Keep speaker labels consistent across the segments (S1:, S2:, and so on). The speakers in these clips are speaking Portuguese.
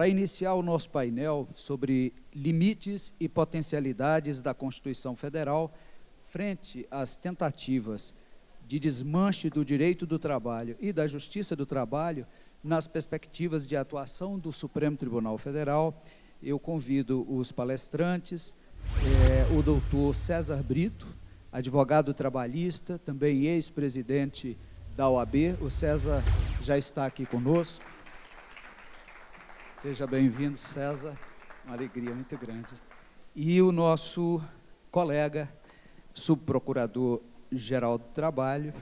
S1: Para iniciar o nosso painel sobre limites e potencialidades da Constituição Federal frente às tentativas de desmanche do direito do trabalho e da justiça do trabalho nas perspectivas de atuação do Supremo Tribunal Federal, eu convido os palestrantes, o doutor César Brito, advogado trabalhista, também ex-presidente da OAB. O César já está aqui conosco. Seja bem-vindo, César, uma alegria muito grande. E o nosso colega, subprocurador-geral do Trabalho,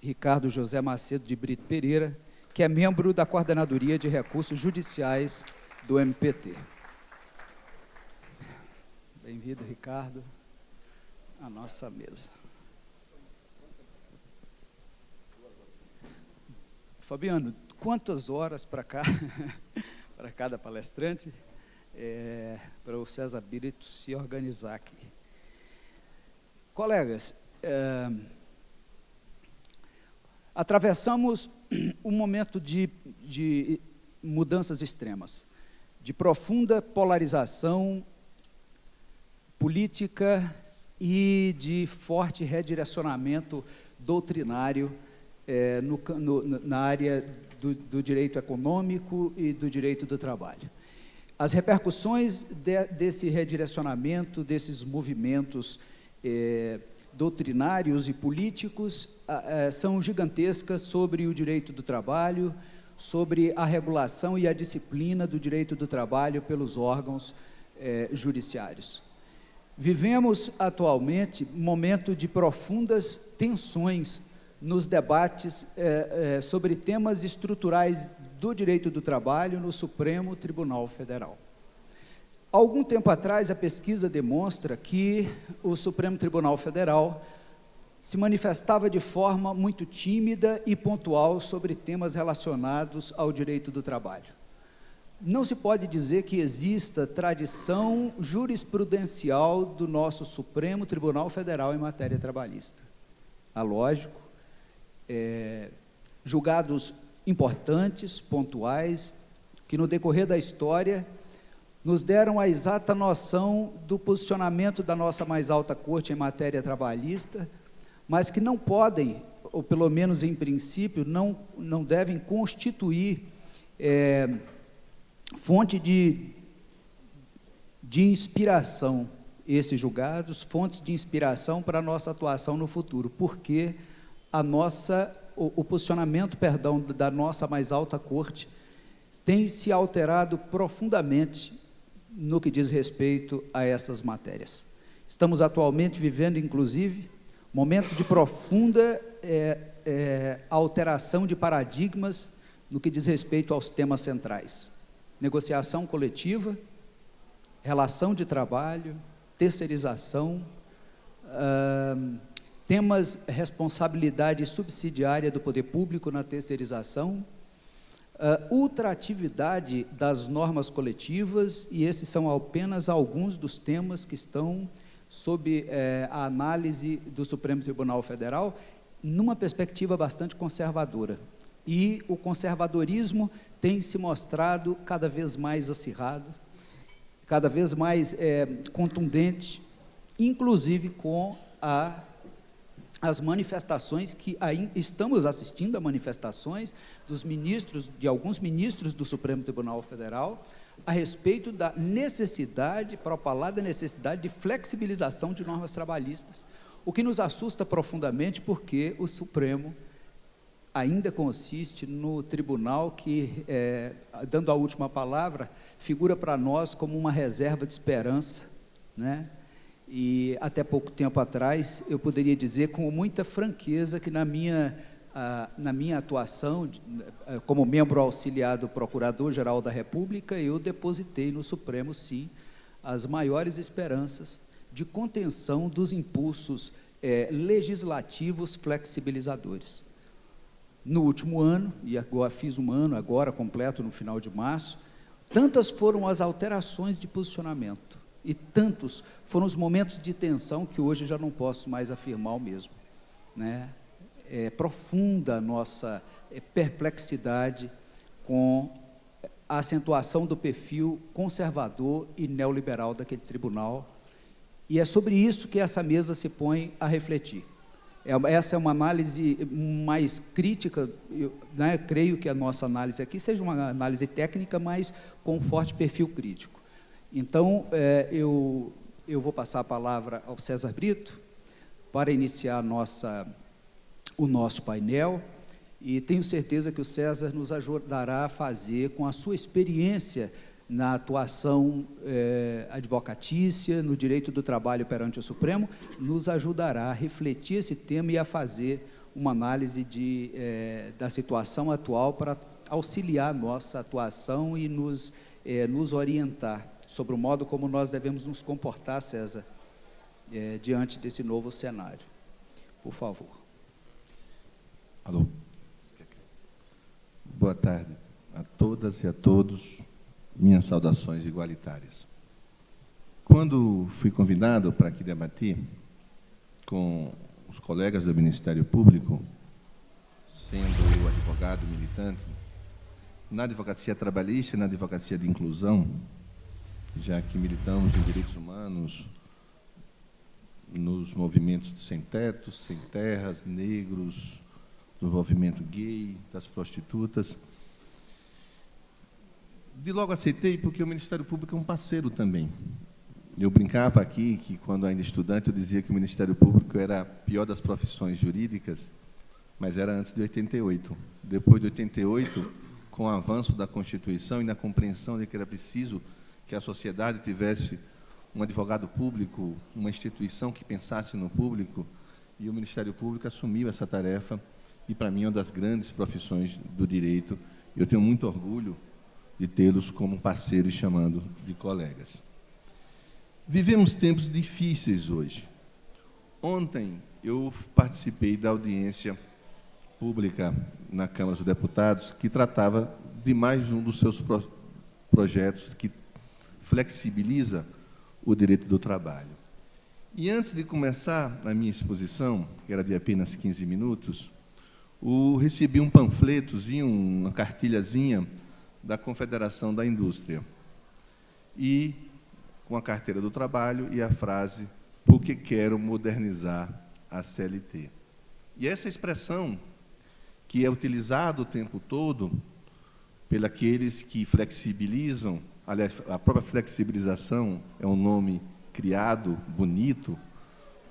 S1: Ricardo José Macedo de Brito Pereira, que é membro da Coordenadoria de Recursos Judiciais do MPT. Bem-vindo, Ricardo, à nossa mesa. Fabiano, quantas horas para cá, para cada palestrante, para o César Brito se organizar aqui? Colegas, atravessamos um momento de mudanças extremas, de profunda polarização política e de forte redirecionamento doutrinário na área do direito econômico e do direito do trabalho. As repercussões desse redirecionamento, desses movimentos doutrinários e políticos são gigantescas sobre o direito do trabalho, sobre a regulação e a disciplina do direito do trabalho pelos órgãos judiciários. Vivemos atualmente um momento de profundas tensões nos debates sobre temas estruturais do direito do trabalho no Supremo Tribunal Federal. Há algum tempo atrás, a pesquisa demonstra que o Supremo Tribunal Federal se manifestava de forma muito tímida e pontual sobre temas relacionados ao direito do trabalho. Não se pode dizer que exista tradição jurisprudencial do nosso Supremo Tribunal Federal em matéria trabalhista. Lógico, julgados importantes, pontuais, que no decorrer da história nos deram a exata noção do posicionamento da nossa mais alta corte em matéria trabalhista, mas que não podem, ou pelo menos em princípio, não devem constituir fonte de inspiração, esses julgados, fontes de inspiração para a nossa atuação no futuro, porque o posicionamento, da nossa mais alta corte tem se alterado profundamente no que diz respeito a essas matérias. Estamos atualmente vivendo, inclusive, momento de profunda alteração de paradigmas no que diz respeito aos temas centrais: negociação coletiva, relação de trabalho, terceirização, temas responsabilidade subsidiária do poder público na terceirização, ultratividade das normas coletivas, e esses são apenas alguns dos temas que estão sob a análise do Supremo Tribunal Federal, numa perspectiva bastante conservadora. E o conservadorismo tem se mostrado cada vez mais acirrado, cada vez mais contundente, inclusive com as manifestações que estamos assistindo a manifestações de alguns ministros do Supremo Tribunal Federal a respeito da necessidade, propalada necessidade de flexibilização de normas trabalhistas, o que nos assusta profundamente, porque o Supremo ainda consiste no tribunal que, dando a última palavra, figura para nós como uma reserva de esperança, né? E até pouco tempo atrás eu poderia dizer com muita franqueza que na minha atuação como membro auxiliar do Procurador-Geral da República, eu depositei no Supremo, sim, as maiores esperanças de contenção dos impulsos legislativos flexibilizadores. No último ano, e agora fiz um ano agora completo no final de março, tantas foram as alterações de posicionamento e tantos foram os momentos de tensão que hoje já não posso mais afirmar o mesmo, né? É profunda a nossa perplexidade com a acentuação do perfil conservador e neoliberal daquele tribunal, e é sobre isso que essa mesa se põe a refletir. Essa é uma análise mais crítica, né? Creio que a nossa análise aqui seja uma análise técnica, mas com forte perfil crítico. Então, eu vou passar a palavra ao César Brito para iniciar o nosso painel, e tenho certeza que o César nos ajudará a fazer, com a sua experiência na atuação advocatícia, no direito do trabalho perante o Supremo, nos ajudará a refletir esse tema e a fazer uma análise da situação atual para auxiliar a nossa atuação e nos orientar sobre o modo como nós devemos nos comportar, César, diante desse novo cenário. Por favor.
S2: Alô. Boa tarde a todas e a todos. Minhas saudações igualitárias. Quando fui convidado para aqui debater com os colegas do Ministério Público, sendo eu advogado militante, na advocacia trabalhista e na advocacia de inclusão, já que militamos em direitos humanos, nos movimentos de sem teto, sem terras, negros, no movimento gay, das prostitutas, de logo aceitei, porque o Ministério Público é um parceiro também. Eu brincava aqui que, quando ainda estudante, eu dizia que o Ministério Público era a pior das profissões jurídicas, mas era antes de 88. Depois de 88, com o avanço da Constituição e na compreensão de que era preciso que a sociedade tivesse um advogado público, uma instituição que pensasse no público, e o Ministério Público assumiu essa tarefa, e, para mim, é uma das grandes profissões do direito. Eu tenho muito orgulho de tê-los como parceiros, chamando de colegas. Vivemos tempos difíceis hoje. Ontem eu participei da audiência pública na Câmara dos Deputados, que tratava de mais um dos seus projetos que flexibiliza o direito do trabalho. E antes de começar a minha exposição, que era de apenas 15 minutos, recebi um panfletozinho, uma cartilhazinha da Confederação da Indústria, e com a carteira do trabalho e a frase, porque quero modernizar a CLT. E essa expressão, que é utilizada o tempo todo pelos que flexibilizam, aliás, a própria flexibilização é um nome criado, bonito,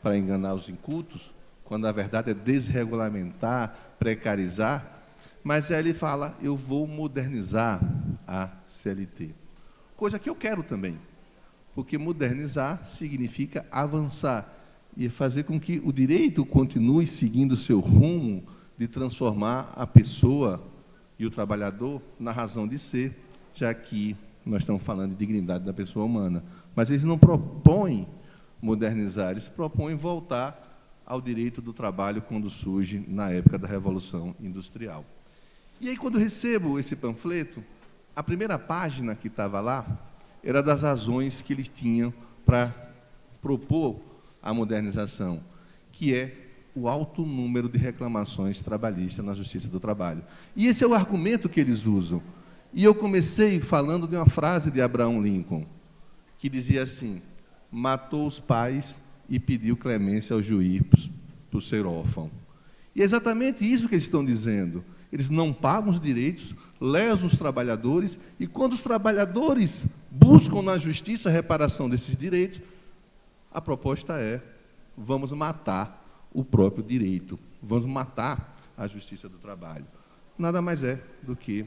S2: para enganar os incultos, quando a verdade é desregulamentar, precarizar, mas aí ele fala, eu vou modernizar a CLT. Coisa que eu quero também, porque modernizar significa avançar e fazer com que o direito continue seguindo o seu rumo de transformar a pessoa e o trabalhador na razão de ser, já que nós estamos falando de dignidade da pessoa humana. Mas eles não propõem modernizar, eles propõem voltar ao direito do trabalho quando surge na época da Revolução Industrial. E aí, quando eu recebo esse panfleto, a primeira página que estava lá era das razões que eles tinham para propor a modernização, que é o alto número de reclamações trabalhistas na Justiça do Trabalho. E esse é o argumento que eles usam. E eu comecei falando de uma frase de Abraham Lincoln, que dizia assim, matou os pais e pediu clemência ao juiz por ser órfão. E é exatamente isso que eles estão dizendo. Eles não pagam os direitos, lesam os trabalhadores, e quando os trabalhadores buscam na justiça a reparação desses direitos, a proposta é, vamos matar o próprio direito, vamos matar a Justiça do Trabalho. Nada mais é do que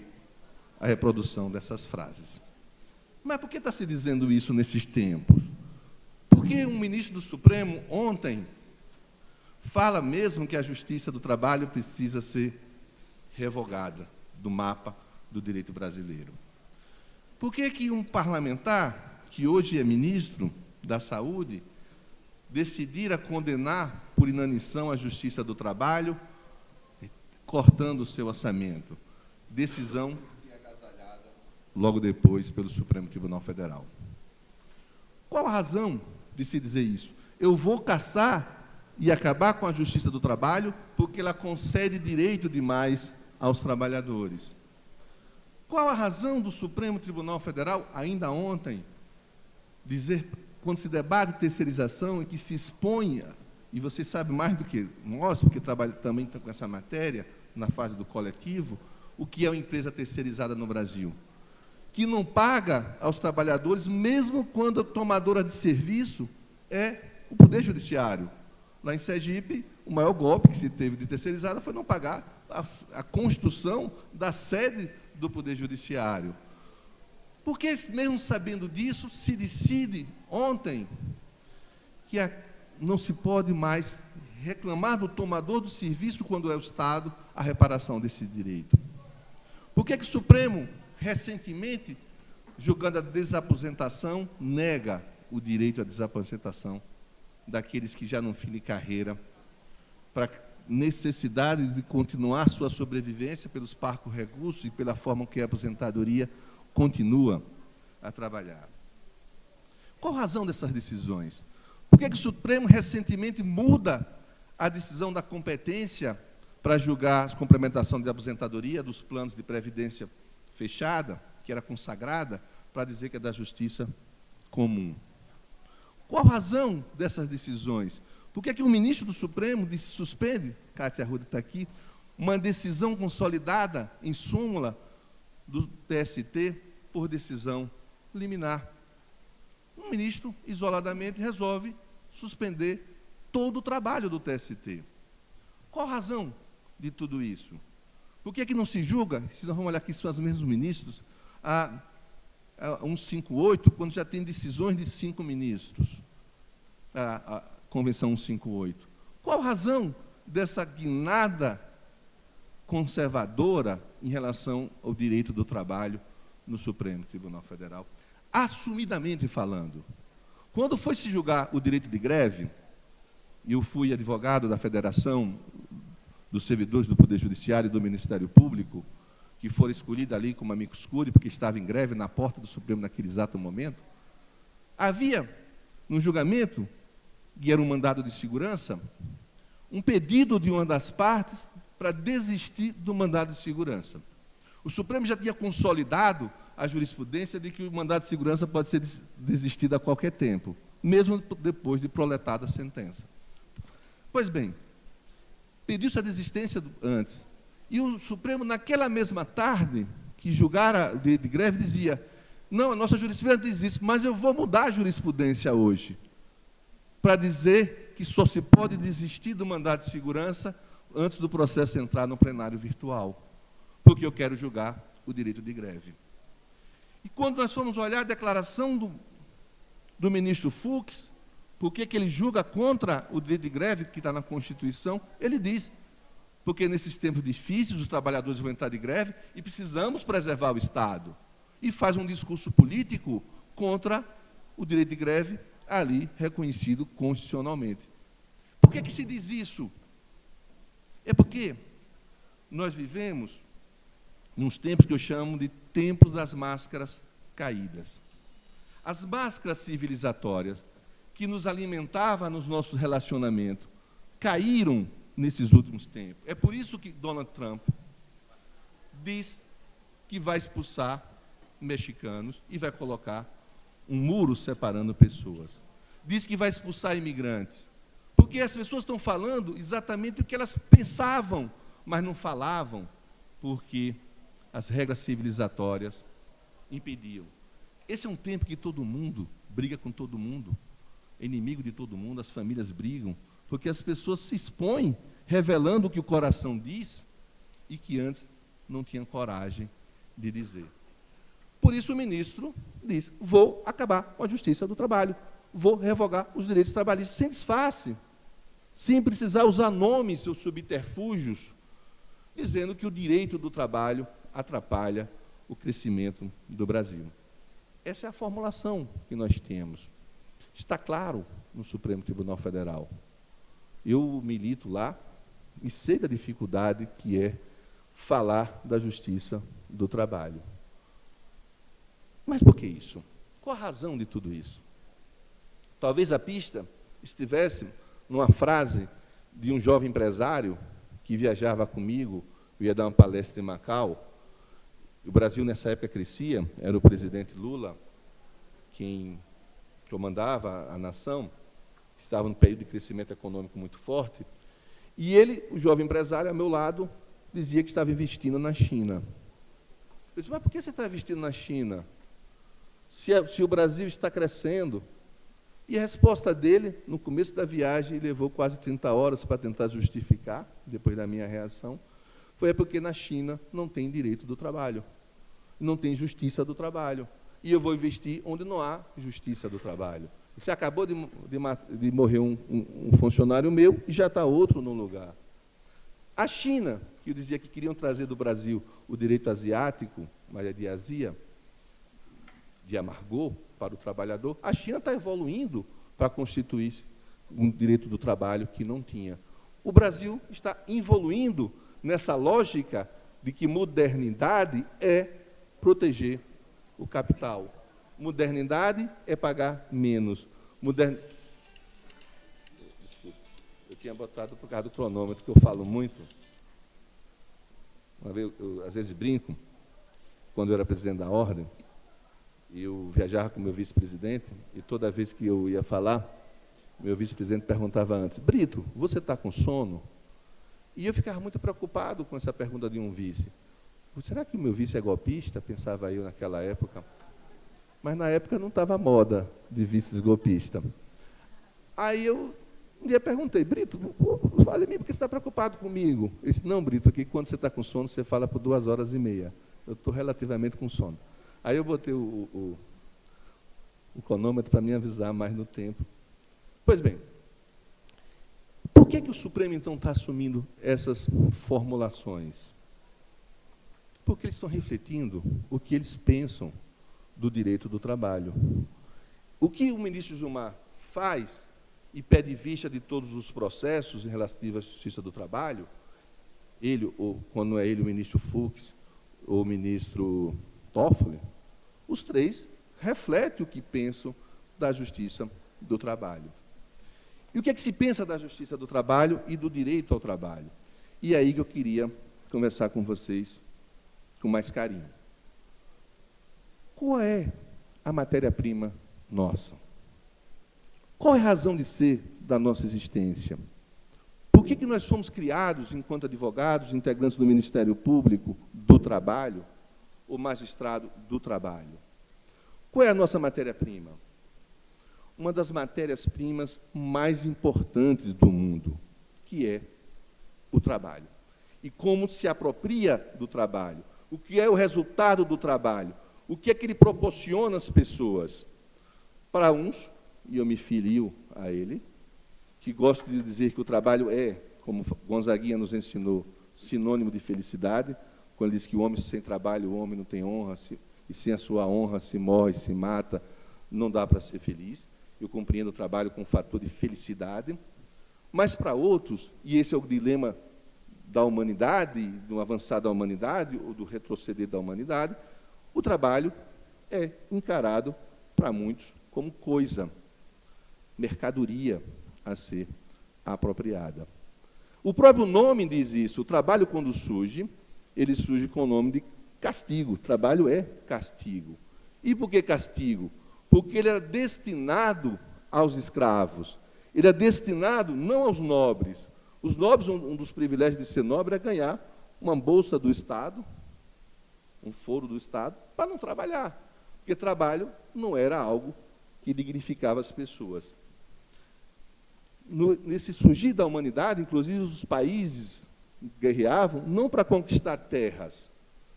S2: a reprodução dessas frases. Mas por que está se dizendo isso nesses tempos? Porque um ministro do Supremo, ontem, fala mesmo que a Justiça do Trabalho precisa ser revogada do mapa do direito brasileiro. Por que um parlamentar, que hoje é ministro da Saúde, decidira condenar por inanição a Justiça do Trabalho, cortando o seu orçamento? Decisão agasalhada logo depois pelo Supremo Tribunal Federal. Qual a razão de se dizer isso? Eu vou caçar e acabar com a Justiça do Trabalho porque ela concede direito demais aos trabalhadores. Qual a razão do Supremo Tribunal Federal, ainda ontem, dizer, quando se debate terceirização e que se expõe, e você sabe mais do que nós, porque trabalha também com essa matéria, na fase do coletivo, o que é uma empresa terceirizada no Brasil? Que não paga aos trabalhadores, mesmo quando a tomadora de serviço é o Poder Judiciário. Lá em Sergipe, o maior golpe que se teve de terceirizada foi não pagar a construção da sede do Poder Judiciário. Porque, mesmo sabendo disso, se decide ontem que não se pode mais reclamar do tomador do serviço, quando é o Estado, a reparação desse direito. Por que o Supremo, recentemente, julgando a desaposentação, nega o direito à desaposentação daqueles que já não fim de carreira, para necessidade de continuar sua sobrevivência pelos parcos recursos e pela forma que a aposentadoria continua a trabalhar? Qual a razão dessas decisões? Por que o Supremo recentemente muda a decisão da competência para julgar a complementação de aposentadoria dos planos de previdência fechada, que era consagrada, para dizer que é da justiça comum? Qual a razão dessas decisões? Por que o ministro do Supremo suspende, Cátia Arruda está aqui, uma decisão consolidada em súmula do TST por decisão liminar? Um ministro, isoladamente, resolve suspender todo o trabalho do TST. Qual a razão de tudo isso? Por que não se julga, se nós vamos olhar aqui, são os mesmos ministros, a 158, quando já tem decisões de 5 ministros, a Convenção 158. Qual a razão dessa guinada conservadora em relação ao direito do trabalho no Supremo Tribunal Federal? Assumidamente falando, quando foi se julgar o direito de greve, eu fui advogado da Federação dos Servidores do Poder Judiciário e do Ministério Público, que foram escolhidos ali como amicus curiae, porque estava em greve na porta do Supremo naquele exato momento, havia, no julgamento, que era um mandado de segurança, um pedido de uma das partes para desistir do mandado de segurança. O Supremo já tinha consolidado a jurisprudência de que o mandado de segurança pode ser desistido a qualquer tempo, mesmo depois de proletada a sentença. Pois bem, pediu-se a desistência antes. E o Supremo, naquela mesma tarde, que julgara o direito de greve, dizia, não, a nossa jurisprudência diz isso, mas eu vou mudar a jurisprudência hoje, para dizer que só se pode desistir do mandado de segurança antes do processo entrar no plenário virtual, porque eu quero julgar o direito de greve. E quando nós formos olhar a declaração do ministro Fux, por que ele julga contra o direito de greve, que está na Constituição, ele diz, porque nesses tempos difíceis os trabalhadores vão entrar de greve e precisamos preservar o Estado. E faz um discurso político contra o direito de greve ali reconhecido constitucionalmente. Por que se diz isso? É porque nós vivemos nos tempos que eu chamo de tempos das máscaras caídas. As máscaras civilizatórias que nos alimentavam nos nossos relacionamentos caíram nesses últimos tempos. É por isso que Donald Trump diz que vai expulsar mexicanos e vai colocar um muro separando pessoas. Diz que vai expulsar imigrantes, porque as pessoas estão falando exatamente o que elas pensavam, mas não falavam, porque as regras civilizatórias impediam. Esse é um tempo que todo mundo briga com todo mundo, é inimigo de todo mundo, as famílias brigam, porque as pessoas se expõem, revelando o que o coração diz e que antes não tinham coragem de dizer. Por isso o ministro diz, vou acabar com a justiça do trabalho, vou revogar os direitos trabalhistas, sem disfarce, sem precisar usar nomes ou subterfúgios, dizendo que o direito do trabalho atrapalha o crescimento do Brasil. Essa é a formulação que nós temos. Está claro no Supremo Tribunal Federal. Eu milito lá e sei da dificuldade que é falar da justiça do trabalho. Mas por que isso? Qual a razão de tudo isso? Talvez a pista estivesse numa frase de um jovem empresário que viajava comigo, eu ia dar uma palestra em Macau, o Brasil, nessa época, crescia, era o presidente Lula quem comandava a nação, estava num período de crescimento econômico muito forte, e ele, o jovem empresário, ao meu lado, dizia que estava investindo na China. Eu disse, mas por que você está investindo na China? Se o Brasil está crescendo? E a resposta dele, no começo da viagem, levou quase 30 horas para tentar justificar, depois da minha reação, foi porque na China não tem direito do trabalho, não tem justiça do trabalho, e eu vou investir onde não há justiça do trabalho. Você acabou de morrer um funcionário meu e já está outro no lugar. A China, que eu dizia que queriam trazer do Brasil o direito asiático, mas é de Azia, de amargor para o trabalhador, a China está evoluindo para constituir um direito do trabalho que não tinha. O Brasil está evoluindo nessa lógica de que modernidade é proteger o capital. Modernidade é pagar menos. Eu tinha botado por causa do cronômetro, que eu falo muito. Uma vez, eu às vezes brinco, quando eu era presidente da Ordem, eu viajava com o meu vice-presidente, e toda vez que eu ia falar, meu vice-presidente perguntava antes, Brito, você está com sono? E eu ficava muito preocupado com essa pergunta de um vice. Será que o meu vice é golpista? Pensava eu naquela época. Mas na época não estava moda de vices golpista. Aí eu um dia perguntei, Brito, fale-me, por que você está preocupado comigo? Ele disse, não, Brito, que quando você está com sono, você fala por 2h30. Eu estou relativamente com sono. Aí eu botei o cronômetro para me avisar mais no tempo. Pois bem, por que o Supremo, então, está assumindo essas formulações? Porque eles estão refletindo o que eles pensam do direito do trabalho. O que o ministro Gilmar faz e pede vista de todos os processos relativos à justiça do trabalho, ele, ou quando não é ele, o ministro Fux, ou o ministro Toffoli, os três refletem o que pensam da justiça do trabalho. E o que é que se pensa da justiça do trabalho e do direito ao trabalho? E é aí que eu queria conversar com vocês com mais carinho. Qual é a matéria-prima nossa? Qual é a razão de ser da nossa existência? Por que nós fomos criados, enquanto advogados, integrantes do Ministério Público do Trabalho, ou magistrado do trabalho? Qual é a nossa matéria-prima? Uma das matérias-primas mais importantes do mundo, que é o trabalho. E como se apropria do trabalho? O que é o resultado do trabalho? O que é que ele proporciona às pessoas? Para uns, e eu me filio a ele, que gosto de dizer que o trabalho é, como Gonzaguinha nos ensinou, sinônimo de felicidade, quando ele diz que o homem sem trabalho, o homem não tem honra, e sem a sua honra se morre, se mata, não dá para ser feliz. Eu compreendo o trabalho como um fator de felicidade. Mas para outros, e esse é o dilema da humanidade, do avançar da humanidade, ou do retroceder da humanidade, o trabalho é encarado, para muitos, como coisa, mercadoria a ser apropriada. O próprio nome diz isso. O trabalho, quando surge, ele surge com o nome de castigo. Trabalho é castigo. E por que castigo? Porque ele era destinado aos escravos. Ele é destinado não aos nobres. Os nobres, um dos privilégios de ser nobre é ganhar uma bolsa do Estado, um foro do Estado, para não trabalhar. Porque trabalho não era algo que dignificava as pessoas. Nesse surgir da humanidade, inclusive os países guerreavam não para conquistar terras.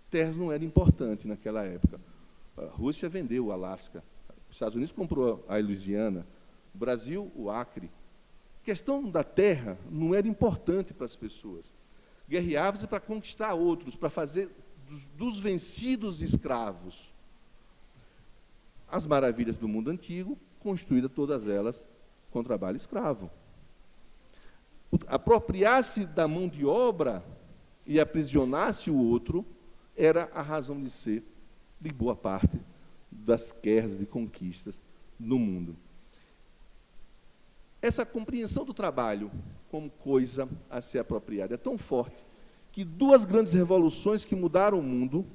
S2: Terras não eram importantes naquela época. A Rússia vendeu o Alasca, os Estados Unidos comprou a Louisiana, o Brasil, o Acre. A questão da terra não era importante para as pessoas. Guerreavam-se para conquistar outros, para fazer dos vencidos escravos. As maravilhas do mundo antigo, construídas todas elas com trabalho escravo. Apropriar-se da mão de obra e aprisionar-se o outro era a razão de ser de boa parte das guerras de conquistas no mundo. Essa compreensão do trabalho como coisa a ser apropriada é tão forte que duas grandes revoluções que mudaram o mundo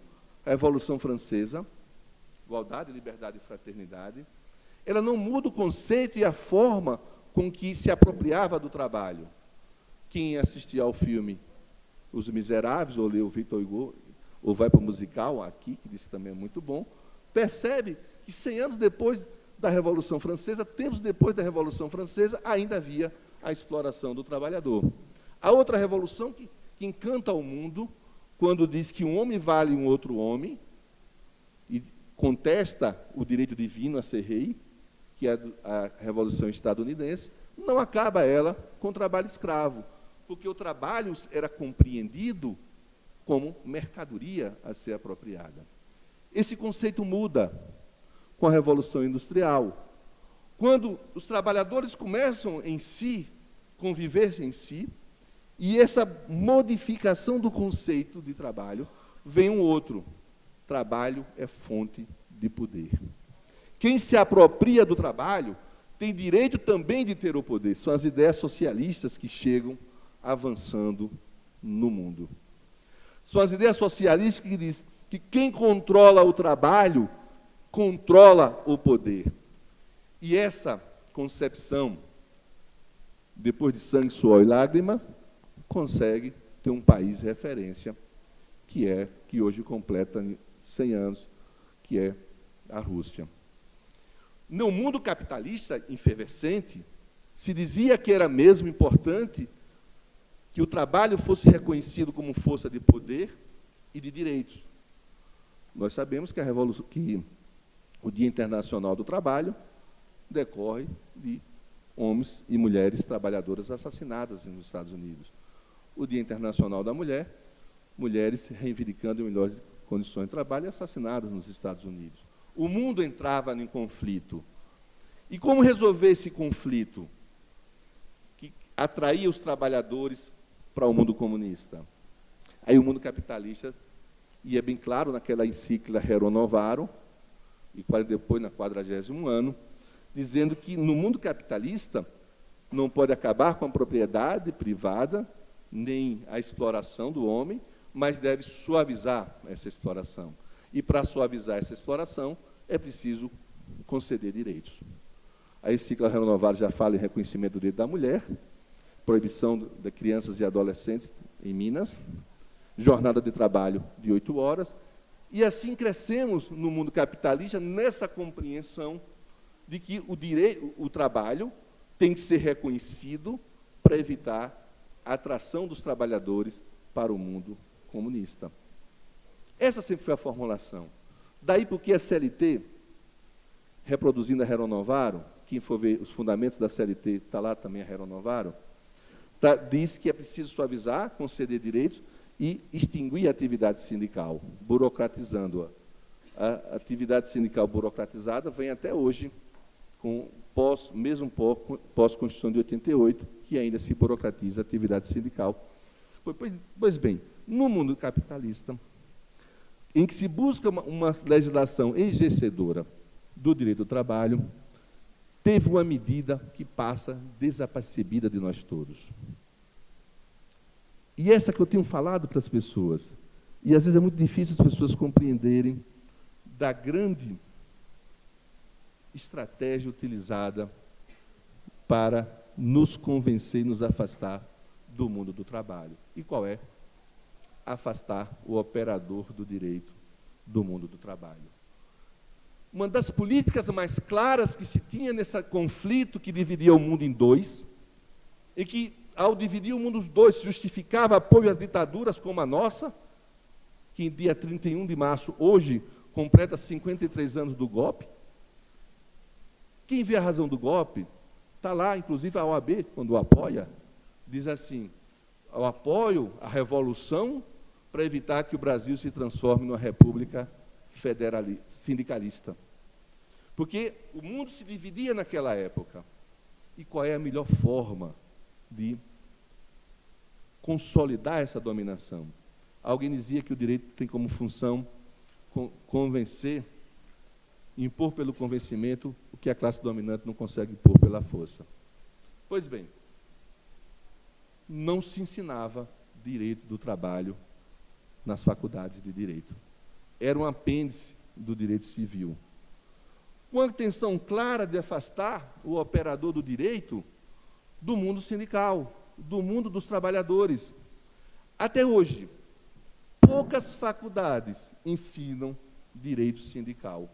S2: a Revolução Francesa, igualdade, liberdade e fraternidade, ela não muda o conceito e a forma com que se apropriava do trabalho. Quem assistia ao filme Os Miseráveis, ou leu Victor Hugo, ou vai para o musical aqui, que disse também é muito bom, percebe que 100 anos depois da Revolução Francesa, tempos depois da Revolução Francesa, ainda havia a exploração do trabalhador. A outra revolução que encanta o mundo, quando diz que um homem vale um outro homem, e contesta o direito divino a ser rei, que é a Revolução Estadunidense, não acaba ela com o trabalho escravo, porque o trabalho era compreendido como mercadoria a ser apropriada. Esse conceito muda com a Revolução Industrial. Quando os trabalhadores começam em si, conviver em si, e essa modificação do conceito de trabalho, vem um outro. Trabalho é fonte de poder. Quem se apropria do trabalho tem direito também de ter o poder. São as ideias socialistas que chegam avançando no mundo. São as ideias socialistas que dizem que quem controla o trabalho controla o poder. E essa concepção, depois de sangue, suor e lágrimas, consegue ter um país referência, que hoje completa 100 anos, que é a Rússia. No mundo capitalista efervescente, se dizia que era mesmo importante que o trabalho fosse reconhecido como força de poder e de direitos. Nós sabemos que o Dia Internacional do Trabalho decorre de homens e mulheres trabalhadoras assassinadas nos Estados Unidos. O Dia Internacional da Mulher, mulheres reivindicando melhores condições de trabalho assassinadas nos Estados Unidos. O mundo entrava em conflito. E como resolver esse conflito que atraía os trabalhadores para o mundo comunista? Aí o mundo capitalista, e é bem claro naquela encíclica Rerum Novarum, e depois na 40º ano, dizendo que no mundo capitalista não pode acabar com a propriedade privada, nem a exploração do homem, mas deve suavizar essa exploração. E para suavizar essa exploração, é preciso conceder direitos. A encíclica Rerum Novarum já fala em reconhecimento do direito da mulher, proibição de crianças e adolescentes em Minas, jornada de trabalho de 8 horas, e assim crescemos no mundo capitalista nessa compreensão de que o trabalho tem que ser reconhecido para evitar a atração dos trabalhadores para o mundo comunista. Essa sempre foi a formulação. Daí porque a CLT, reproduzindo a Rerum Novarum, quem for ver os fundamentos da CLT, está lá também a Rerum Novarum, diz que é preciso suavizar, conceder direitos e extinguir a atividade sindical, burocratizando-a. A atividade sindical burocratizada vem até hoje, mesmo pós-Constituição de 88, que ainda se burocratiza a atividade sindical. Pois bem, no mundo capitalista, em que se busca uma legislação enriquecedora do direito do trabalho, teve uma medida que passa desapercebida de nós todos. E essa que eu tenho falado para as pessoas, e às vezes é muito difícil as pessoas compreenderem da grande estratégia utilizada para nos convencer e nos afastar do mundo do trabalho. E qual é? Afastar o operador do direito do mundo do trabalho. Uma das políticas mais claras que se tinha nesse conflito que dividia o mundo em dois, e que, ao dividir o mundo em dois, justificava apoio às ditaduras como a nossa, que em dia 31 de março, hoje, completa 53 anos do golpe. Quem vê a razão do golpe, está lá, inclusive a OAB, quando o apoia, diz assim: eu apoio a revolução para evitar que o Brasil se transforme numa república sindicalista. Porque o mundo se dividia naquela época. E qual é a melhor forma de consolidar essa dominação? Alguém dizia que o direito tem como função convencer, impor pelo convencimento o que a classe dominante não consegue impor pela força. Pois bem, não se ensinava direito do trabalho nas faculdades de direito.
S3: era um apêndice do direito civil. Uma intenção clara de afastar o operador do direito do mundo sindical, do mundo dos trabalhadores. Até hoje, poucas faculdades ensinam direito sindical.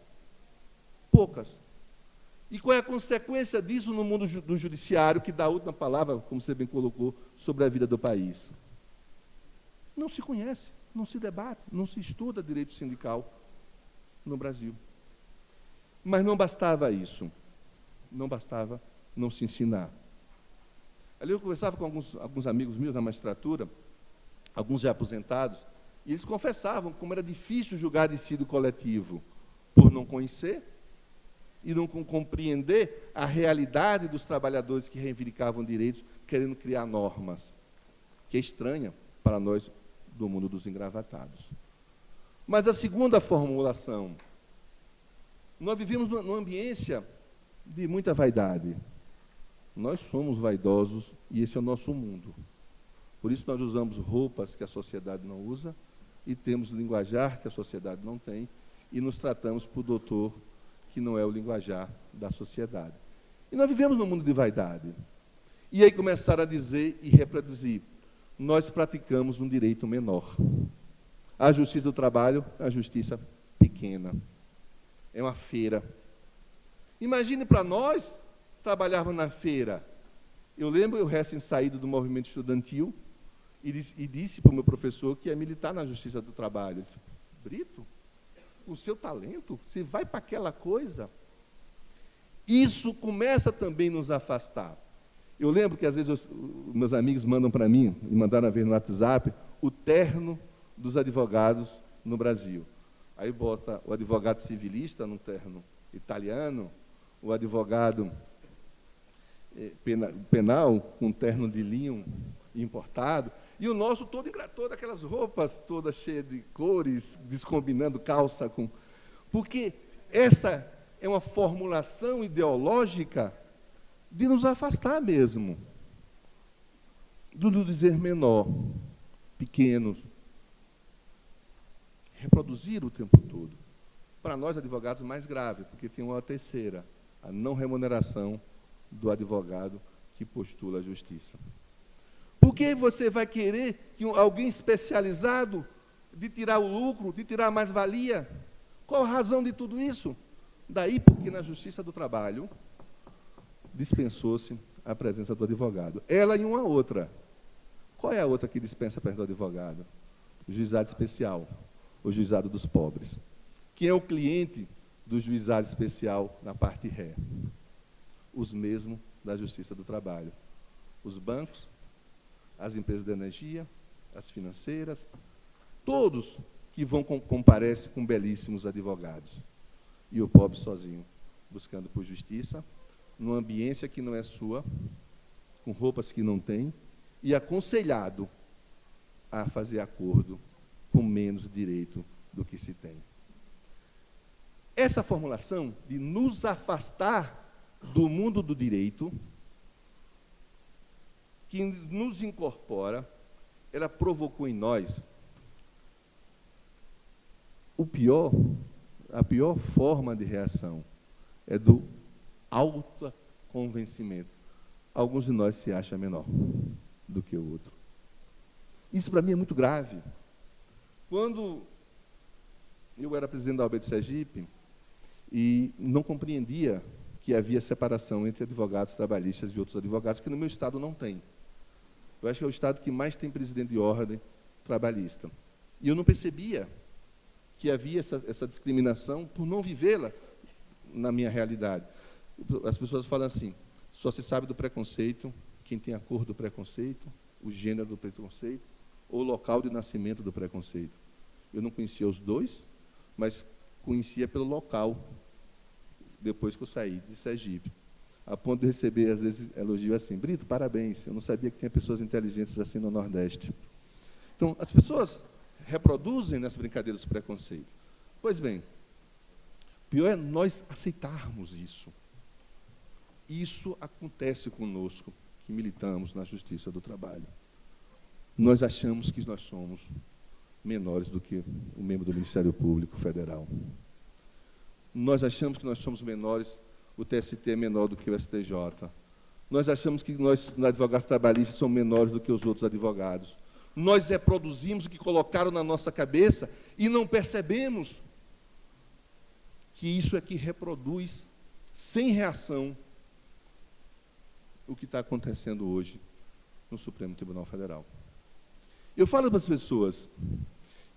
S3: Poucas. E qual é a consequência disso no mundo do judiciário, que dá a última palavra, como você bem colocou, sobre a vida do país? Não se conhece, não se debate, não se estuda direito sindical no Brasil. Mas não bastava isso. Não bastava não se ensinar. Ali eu conversava com alguns amigos meus na magistratura, alguns já aposentados, e eles confessavam como era difícil julgar dissídio coletivo, por não conhecer e não compreender a realidade dos trabalhadores que reivindicavam direitos, querendo criar normas, que é estranha para nós do mundo dos engravatados. Mas a segunda formulação, nós vivemos numa ambiência de muita vaidade. Nós somos vaidosos e esse é o nosso mundo. Por isso nós usamos roupas que a sociedade não usa e temos linguajar que a sociedade não tem e nos tratamos por doutor, que não é o linguajar da sociedade. E nós vivemos num mundo de vaidade. E aí começaram a dizer e reproduzir, nós praticamos um direito menor. A justiça do trabalho é uma justiça pequena. É uma feira. Imagine para nós trabalharmos na feira. Eu lembro, eu recém-saído do movimento estudantil, e disse para o meu professor que ia militar na Justiça do Trabalho. Ele disse, Brito, o seu talento, você vai para aquela coisa? Isso começa também a nos afastar. Eu lembro que, às vezes, meus amigos mandam para mim, e mandaram a ver no WhatsApp, o terno dos advogados no Brasil. Aí bota o advogado civilista num terno italiano, o advogado penal com um terno de linho importado, e o nosso todo aquelas roupas todas cheias de cores, descombinando calça com... Porque essa é uma formulação ideológica de nos afastar mesmo, do dizer menor, pequenos, reproduzir o tempo todo. Para nós, advogados, mais grave, porque tem uma terceira, a não remuneração do advogado que postula a justiça. Por que você vai querer que alguém especializado de tirar o lucro, de tirar a mais-valia? Qual a razão de tudo isso? Daí porque na Justiça do Trabalho dispensou-se a presença do advogado. Ela e uma outra. Qual é a outra que dispensa a presença do advogado? O juizado especial, o juizado dos pobres. Quem é o cliente do juizado especial na parte ré? Os mesmos da Justiça do Trabalho. Os bancos, as empresas de energia, as financeiras, todos que comparecem com belíssimos advogados. E o pobre sozinho, buscando por justiça, numa ambiência que não é sua, com roupas que não tem, e aconselhado a fazer acordo com menos direito do que se tem. Essa formulação de nos afastar do mundo do direito, que nos incorpora, ela provocou em nós a pior forma de reação é do autoconvencimento. Alguns de nós se acham menor do que o outro. Isso para mim é muito grave. Quando eu era presidente da OAB de Sergipe e não compreendia que havia separação entre advogados trabalhistas e outros advogados, que no meu estado não tem. Eu acho que é o estado que mais tem presidente de ordem trabalhista. E eu não percebia que havia essa discriminação por não vivê-la na minha realidade. As pessoas falam assim, só se sabe do preconceito quem tem a cor do preconceito, o gênero do preconceito, ou o local de nascimento do preconceito. Eu não conhecia os dois, mas conhecia pelo local, depois que eu saí de Sergipe. A ponto de receber, às vezes, elogio assim, Brito, parabéns, eu não sabia que tinha pessoas inteligentes assim no Nordeste. Então, as pessoas reproduzem nessa brincadeira dos preconceitos. Pois bem, pior é nós aceitarmos isso. Isso acontece conosco, que militamos na Justiça do Trabalho. Nós achamos que nós somos menores do que o membro do Ministério Público Federal. Nós achamos que nós somos menores, o TST é menor do que o STJ. Nós achamos que nós, advogados trabalhistas, somos menores do que os outros advogados. Nós reproduzimos o que colocaram na nossa cabeça e não percebemos que isso é que reproduz, sem reação, o que está acontecendo hoje no Supremo Tribunal Federal. Eu falo para as pessoas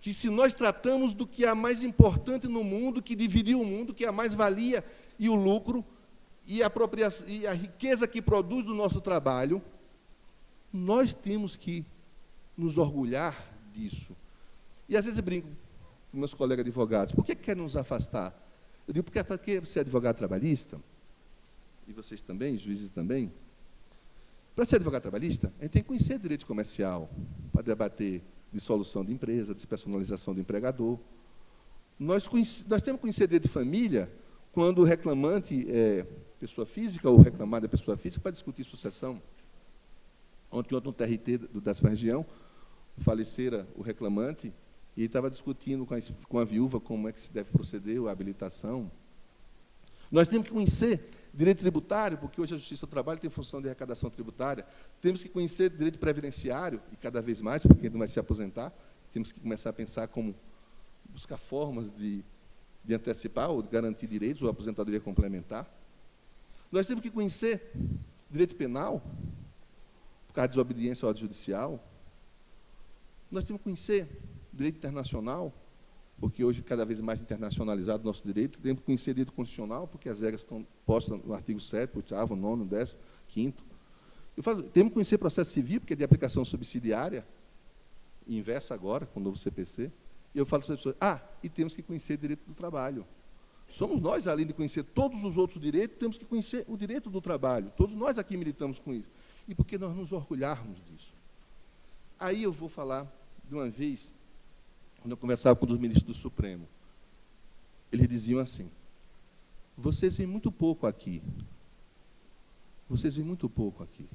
S3: que se nós tratamos do que é mais importante no mundo, que dividiu o mundo, que é a mais-valia e o lucro, e a riqueza que produz do nosso trabalho, nós temos que nos orgulhar disso. E às vezes eu brinco com meus colegas advogados, por que querem nos afastar? Eu digo, porque você é advogado trabalhista, e vocês também, juízes também. Para ser advogado trabalhista, a gente tem que conhecer direito comercial, para debater dissolução de empresa, despersonalização do empregador. Nós temos que conhecer direito de família, quando o reclamante é pessoa física, ou o reclamado é pessoa física, para discutir sucessão. Ontem, no TRT da 10ª região, falecera o reclamante, e ele estava discutindo com a viúva como é que se deve proceder a habilitação. Nós temos que conhecer direito tributário, porque hoje a Justiça do Trabalho tem função de arrecadação tributária. Temos que conhecer direito previdenciário, e cada vez mais, porque ele não vai se aposentar. Temos que começar a pensar como buscar formas de antecipar ou de garantir direitos, ou aposentadoria complementar. Nós temos que conhecer direito penal, por causa de desobediência à ordem judicial. Nós temos que conhecer direito internacional, porque hoje cada vez mais internacionalizado o nosso direito. Temos que conhecer direito constitucional, porque as regras estão postas no artigo 7º, 8º, 9º, 10º, 5º. Temos que conhecer processo civil, porque é de aplicação subsidiária, inversa agora, com o novo CPC. E eu falo para as pessoas, e temos que conhecer direito do trabalho. Somos nós, além de conhecer todos os outros direitos, temos que conhecer o direito do trabalho. Todos nós aqui militamos com isso. E por que nós nos orgulharmos disso? Aí eu vou falar de uma vez, quando eu conversava com um dos ministros do Supremo, eles diziam assim, vocês vêm muito pouco aqui. Vocês vêm muito pouco aqui.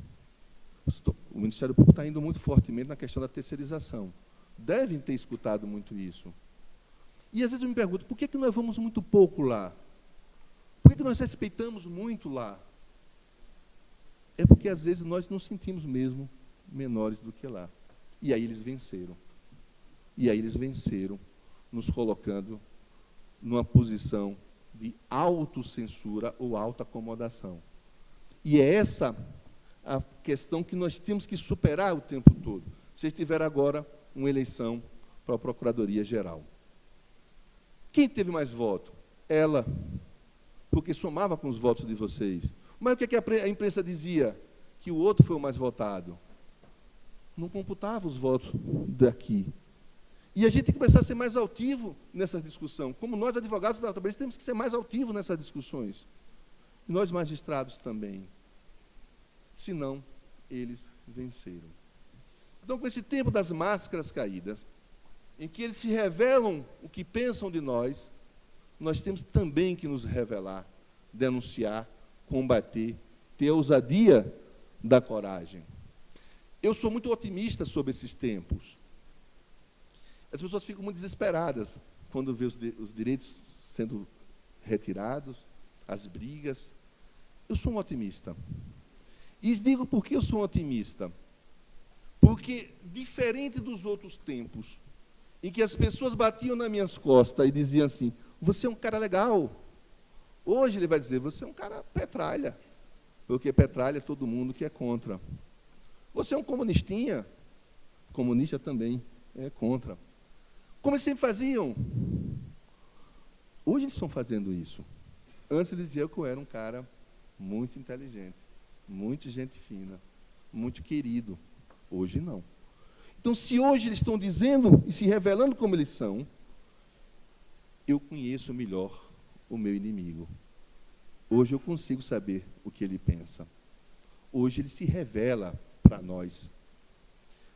S3: O Ministério Público está indo muito fortemente na questão da terceirização. Devem ter escutado muito isso. E às vezes eu me pergunto, por que nós vamos muito pouco lá? Por que nós respeitamos muito lá? É porque às vezes nós nos sentimos mesmo menores do que lá. E aí eles venceram. E aí eles venceram, nos colocando numa posição de autocensura ou autoacomodação. E é essa a questão que nós temos que superar o tempo todo. Vocês tiveram agora uma eleição para a Procuradoria-Geral. Quem teve mais voto? Ela, porque somava com os votos de vocês. Mas o que a imprensa dizia? Que o outro foi o mais votado. Não computava os votos daqui. E a gente tem que começar a ser mais altivo nessa discussão. Como nós, advogados da trabalhista, temos que ser mais altivos nessas discussões. E nós, magistrados, também. Senão, eles venceram. Então, com esse tempo das máscaras caídas, em que eles se revelam o que pensam de nós, nós temos também que nos revelar, denunciar, combater, ter a ousadia da coragem. Eu sou muito otimista sobre esses tempos. As pessoas ficam muito desesperadas quando vê os direitos sendo retirados, as brigas. Eu sou um otimista. E digo por que eu sou um otimista. Porque, diferente dos outros tempos, em que as pessoas batiam nas minhas costas e diziam assim, você é um cara legal. Hoje ele vai dizer, você é um cara petralha. Porque petralha é todo mundo que é contra. Você é um comunistinha. Comunista também é contra. Como eles sempre faziam. Hoje eles estão fazendo isso. Antes eles diziam que eu era um cara muito inteligente, muito gente fina, muito querido. Hoje não. Então, se hoje eles estão dizendo e se revelando como eles são, eu conheço melhor o meu inimigo. Hoje eu consigo saber o que ele pensa. Hoje ele se revela para nós.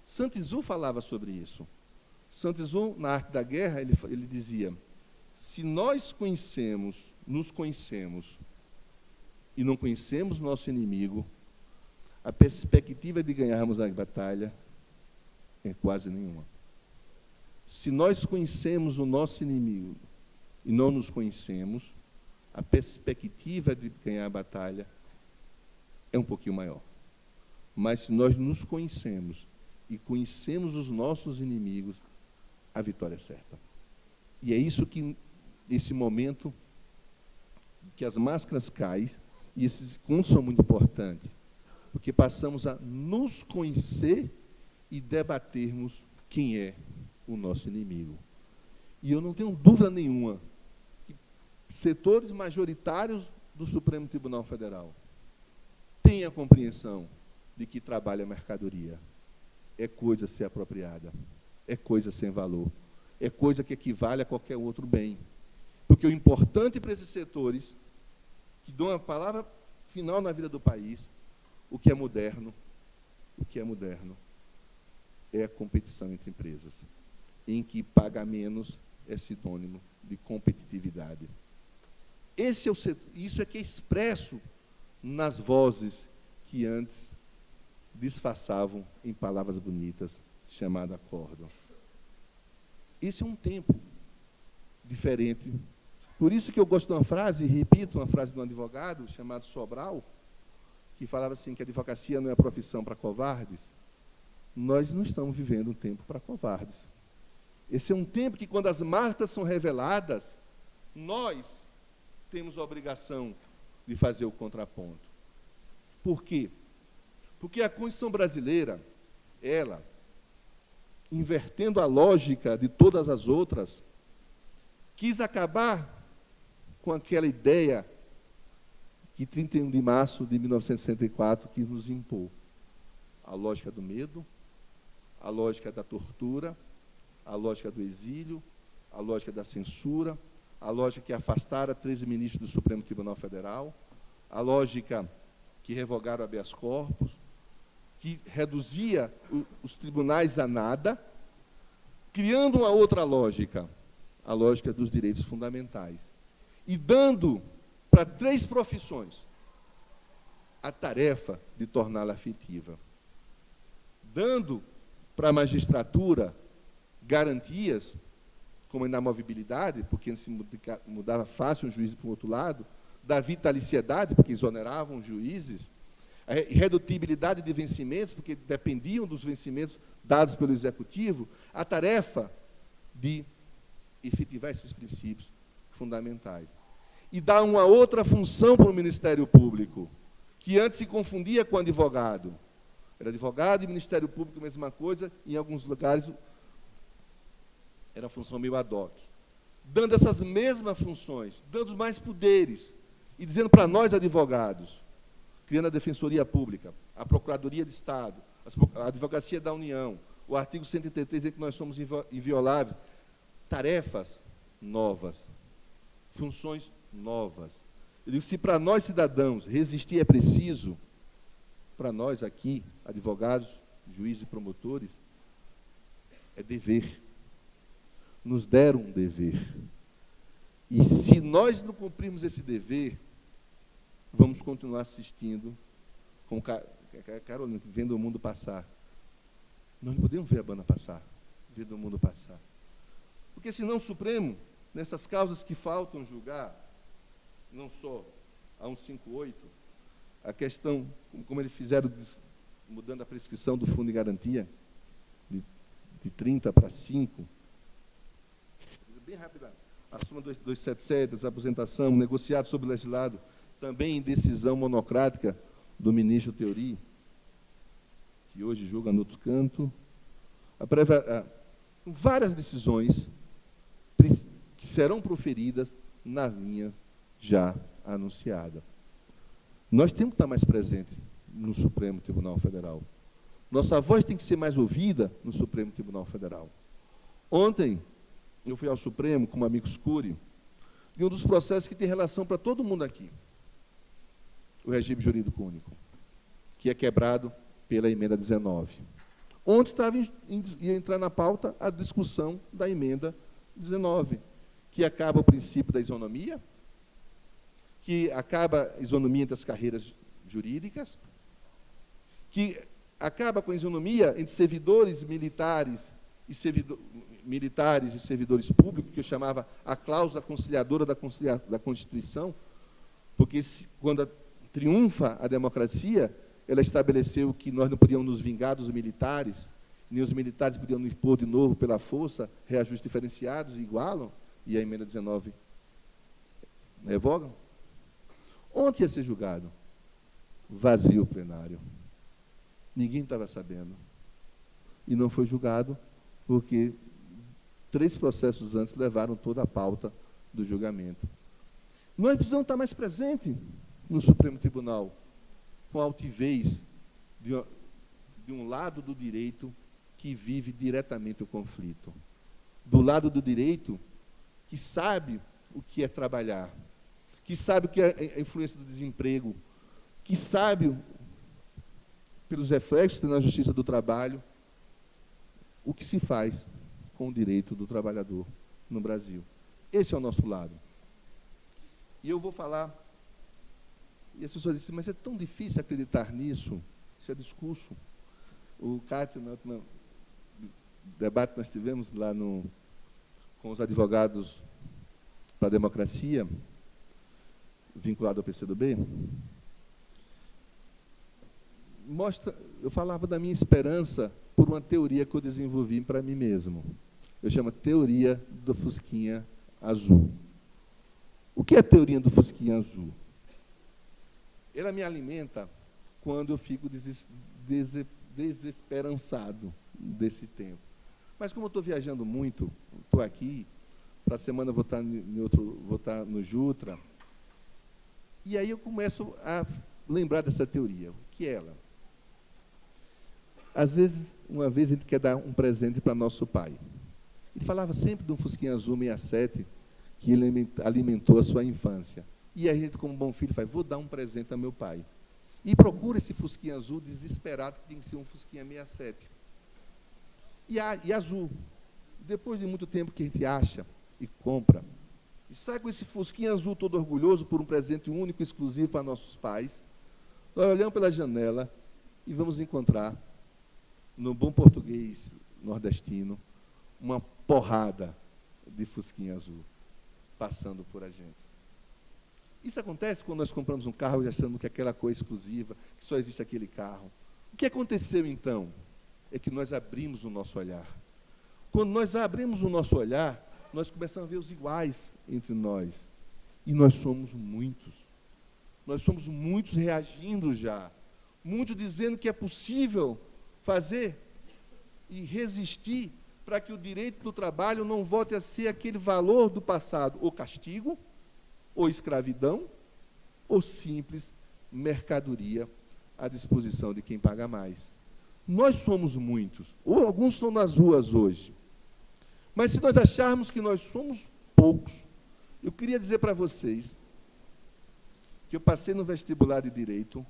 S3: Sun Tzu falava sobre isso. Sun Tzu, na Arte da Guerra, ele dizia, se nós nos conhecemos e não conhecemos nosso inimigo, a perspectiva de ganharmos a batalha é quase nenhuma. Se nós conhecemos o nosso inimigo e não nos conhecemos, a perspectiva de ganhar a batalha é um pouquinho maior. Mas se nós nos conhecemos e conhecemos os nossos inimigos, a vitória é certa. E é isso que, esse momento que as máscaras caem, e esses contos são muito importantes, porque passamos a nos conhecer e debatermos quem é o nosso inimigo. E eu não tenho dúvida nenhuma que setores majoritários do Supremo Tribunal Federal têm a compreensão de que trabalho é mercadoria, é coisa a ser apropriada, é coisa sem valor, é coisa que equivale a qualquer outro bem. Porque o importante para esses setores, que dão a palavra final na vida do país, o que é moderno é a competição entre empresas, em que paga menos é sinônimo de competitividade. Isso é que é expresso nas vozes que antes disfarçavam em palavras bonitas, chamada acórdão. Esse é um tempo diferente. Por isso que eu gosto de uma frase, e repito uma frase de um advogado chamado Sobral, que falava assim, que a advocacia não é profissão para covardes. Nós não estamos vivendo um tempo para covardes. Esse é um tempo que, quando as marcas são reveladas, nós temos a obrigação de fazer o contraponto. Por quê? Porque a Constituição brasileira, ela, invertendo a lógica de todas as outras, quis acabar com aquela ideia que 31 de março de 1964 quis nos impor. A lógica do medo, a lógica da tortura, a lógica do exílio, a lógica da censura, a lógica que afastara 13 ministros do Supremo Tribunal Federal, a lógica que revogaram habeas corpus, que reduzia os tribunais a nada, criando uma outra lógica, a lógica dos direitos fundamentais, e dando para 3 profissões a tarefa de torná-la afetiva, dando para a magistratura garantias, como a inamovibilidade, porque se mudava fácil um juiz para o outro lado, da vitaliciedade, porque exoneravam os juízes, a irredutibilidade de vencimentos, porque dependiam dos vencimentos dados pelo Executivo, a tarefa de efetivar esses princípios fundamentais. E dar uma outra função para o Ministério Público, que antes se confundia com advogado. Era advogado e Ministério Público, a mesma coisa, em alguns lugares era função meio ad hoc. Dando essas mesmas funções, dando mais poderes, e dizendo para nós, advogados, criando a Defensoria Pública, a Procuradoria de Estado, a Advocacia da União, o artigo 133 diz que nós somos invioláveis, tarefas novas, funções novas. Eu digo, se para nós, cidadãos, resistir é preciso, para nós aqui, advogados, juízes e promotores, é dever. Nos deram um dever. E se nós não cumprirmos esse dever, vamos continuar assistindo, como Carolina, vendo o mundo passar. Nós não podemos ver a banda passar, vendo o mundo passar. Porque senão o Supremo, nessas causas que faltam julgar, não só a 158, a questão, como eles fizeram, mudando a prescrição do fundo de garantia, de 30 para 5, bem rápida, a súmula 277, a aposentação, negociado sobre o legislado, também em decisão monocrática do ministro Teori, que hoje julga no outro canto, várias decisões que serão proferidas nas linhas já anunciadas. Nós temos que estar mais presentes no Supremo Tribunal Federal. Nossa voz tem que ser mais ouvida no Supremo Tribunal Federal. Ontem, eu fui ao Supremo com um amigo Cury, e um dos processos que tem relação para todo mundo aqui, o regime jurídico único, que é quebrado pela emenda 19. Ontem ia entrar na pauta a discussão da emenda 19, que acaba o princípio da isonomia, que acaba a isonomia entre as carreiras jurídicas, que acaba com a isonomia entre servidores militares e militares e servidores públicos, que eu chamava a cláusula conciliadora da Constituição, porque quando triunfa a democracia, ela estabeleceu que nós não podíamos nos vingar dos militares, nem os militares podiam nos impor de novo pela força, reajustes diferenciados, igualam, e a emenda 19 revogam. Ontem ia ser julgado. Vazio o plenário. Ninguém estava sabendo. E não foi julgado, porque 3 processos antes levaram toda a pauta do julgamento. Nós precisamos estar mais presentes no Supremo Tribunal, com a altivez de um lado do direito que vive diretamente o conflito. Do lado do direito que sabe o que é trabalhar, que sabe o que é a influência do desemprego, que sabe, pelos reflexos na justiça do trabalho, o que se faz com o direito do trabalhador no Brasil. Esse é o nosso lado. E eu vou falar, e as pessoas dizem, mas é tão difícil acreditar nisso, isso é discurso. O Cátia, no último debate que nós tivemos lá com os advogados para a democracia, vinculado ao PCdoB, eu falava da minha esperança por uma teoria que eu desenvolvi para mim mesmo. Eu chamo teoria do Fusquinha Azul. O que é a teoria do Fusquinha Azul? Ela me alimenta quando eu fico desesperançado desse tempo. Mas como eu estou viajando muito, estou aqui, para a semana vou estar no Jutra, e aí eu começo a lembrar dessa teoria. O que é ela? Às vezes, uma vez a gente quer dar um presente para nosso pai. Ele falava sempre de um Fusquinha Azul 67, que ele alimentou a sua infância. E a gente, como bom filho, faz, vou dar um presente a meu pai. E procura esse Fusquinha Azul desesperado, que tem que ser um Fusquinha 67. E azul. Depois de muito tempo que a gente acha e compra, e sai com esse Fusquinha Azul todo orgulhoso por um presente único, exclusivo para nossos pais, nós olhamos pela janela e vamos encontrar, no bom português nordestino, uma porrada de Fusquinha Azul passando por a gente. Isso acontece quando nós compramos um carro e achando que aquela coisa exclusiva, que só existe aquele carro. O que aconteceu, então? É que nós abrimos o nosso olhar. Quando nós abrimos o nosso olhar, nós começamos a ver os iguais entre nós. E nós somos muitos. Nós somos muitos reagindo já. Muitos dizendo que é possível fazer e resistir para que o direito do trabalho não volte a ser aquele valor do passado, ou castigo, ou escravidão, ou simples mercadoria à disposição de quem paga mais. Nós somos muitos, ou alguns estão nas ruas hoje. Mas se nós acharmos que nós somos poucos, eu queria dizer para vocês que eu passei no vestibular de Direito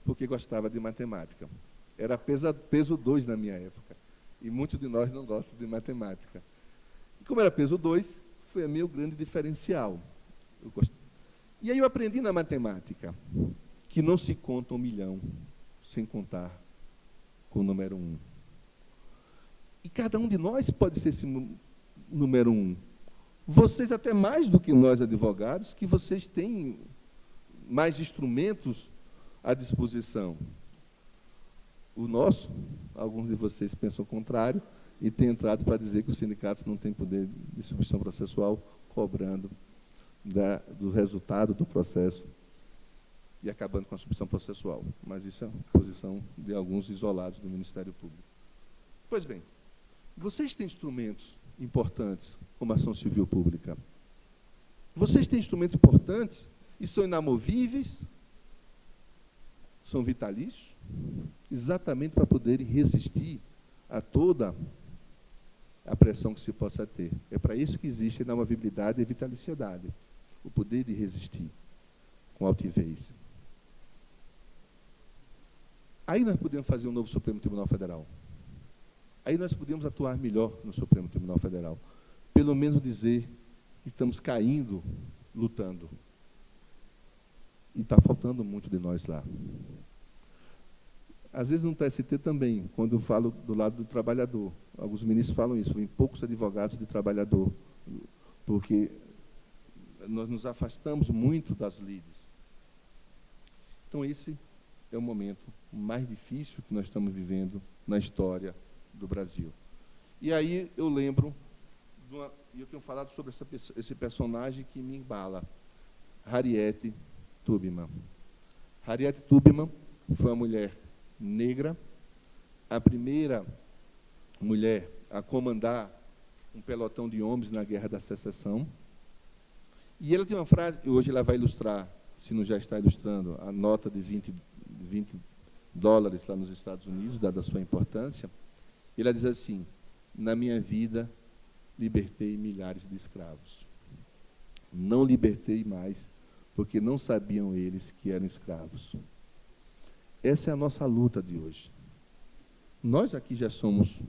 S3: porque gostava de matemática. Era peso 2 na minha época. E muitos de nós não gostam de matemática. E como era peso 2, foi o meu grande diferencial. E aí eu aprendi na matemática que não se conta 1 milhão sem contar com o número 1. E cada um de nós pode ser esse número 1. Vocês até mais do que nós, advogados, que vocês têm mais instrumentos à disposição. O nosso, alguns de vocês pensam o contrário, e têm entrado para dizer que os sindicatos não têm poder de substituição processual, cobrando do resultado do processo e acabando com a substituição processual. Mas isso é a posição de alguns isolados do Ministério Público. Pois bem, vocês têm instrumentos importantes, como a ação civil pública. Vocês têm instrumentos importantes e são inamovíveis, são vitalícios, exatamente para poderem resistir a toda a pressão que se possa ter. É para isso que existe a inamovibilidade e a vitaliciedade, o poder de resistir com altivez. Aí nós podemos fazer um novo Supremo Tribunal Federal. Aí nós podemos atuar melhor no Supremo Tribunal Federal. Pelo menos dizer que estamos caindo, lutando. E está faltando muito de nós lá. às vezes no TST também, quando eu falo do lado do trabalhador. Alguns ministros falam isso, em poucos advogados de trabalhador, porque nós nos afastamos muito das lides. Então, esse é o momento mais difícil que nós estamos vivendo na história do Brasil. E aí eu lembro, e eu tenho falado sobre esse personagem que me embala, Harriet Tubman. Harriet Tubman foi uma mulher negra, a primeira mulher a comandar um pelotão de homens na Guerra da Secessão. E ela tem uma frase, hoje ela vai ilustrar, se não já está ilustrando, a nota de 20 dólares lá nos Estados Unidos, dada a sua importância. E ela diz assim: na minha vida, libertei milhares de escravos. Não libertei mais, porque não sabiam eles que eram escravos. Essa é a nossa luta de hoje. Nós aqui já somos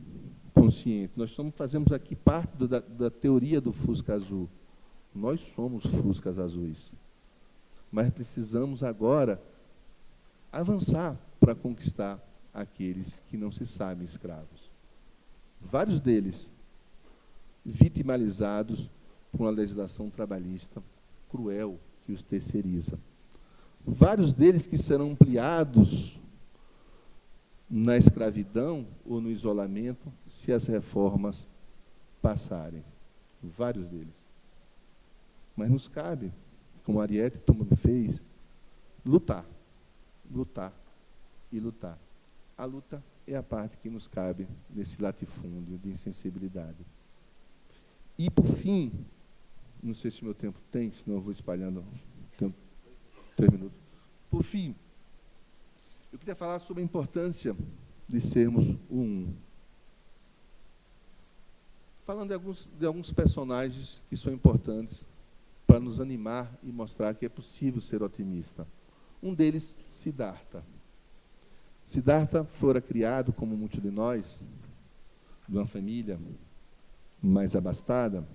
S3: conscientes, fazemos aqui parte da teoria do Fusca Azul. Nós somos Fuscas Azuis. Mas precisamos agora avançar para conquistar aqueles que não se sabem escravos. Vários deles vitimalizados por uma legislação trabalhista cruel que os terceiriza. Vários deles que serão ampliados na escravidão ou no isolamento se as reformas passarem. Vários deles. Mas nos cabe, como a Harriet Tubman fez, lutar, lutar e lutar. A luta é a parte que nos cabe nesse latifúndio de insensibilidade. E, por fim, não sei se meu tempo tem, senão eu vou espalhando, tenho 3 minutos. Por fim, eu queria falar sobre a importância de sermos o um. Falando de alguns personagens que são importantes para nos animar e mostrar que é possível ser otimista. Um deles, Siddhartha. Siddhartha fora criado, como muitos de nós, de uma família mais abastada,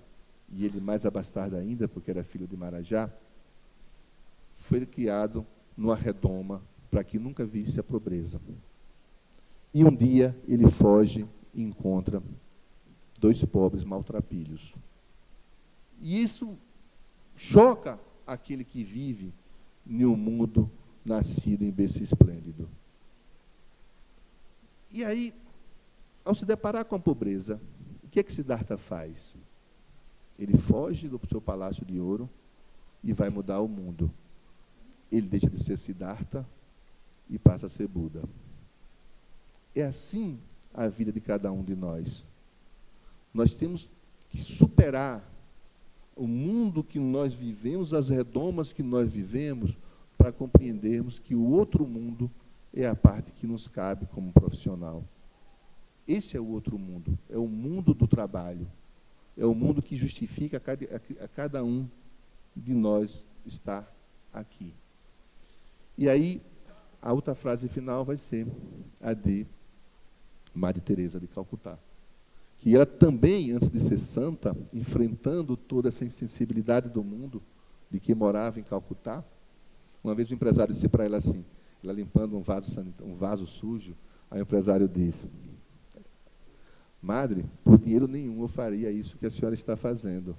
S3: e ele mais abastado ainda, porque era filho de Marajá, foi criado numa redoma para que nunca visse a pobreza. E um dia ele foge e encontra 2 pobres maltrapilhos. E isso choca aquele que vive em um mundo nascido em berço esplêndido. E aí, ao se deparar com a pobreza, o que é que Siddhartha faz? Ele foge do seu palácio de ouro e vai mudar o mundo. Ele deixa de ser Siddhartha e passa a ser Buda. É assim a vida de cada um de nós. Nós temos que superar o mundo que nós vivemos, as redomas que nós vivemos, para compreendermos que o outro mundo é a parte que nos cabe como profissional. Esse é o outro mundo, é o mundo do trabalho, é o mundo que justifica a cada um de nós estar aqui. E aí, a outra frase final vai ser a de Madre Teresa de Calcutá, que ela também, antes de ser santa, enfrentando toda essa insensibilidade do mundo, de que morava em Calcutá, uma vez o empresário disse para ela assim, ela limpando um vaso sujo, aí o empresário disse: Madre, por dinheiro nenhum eu faria isso que a senhora está fazendo.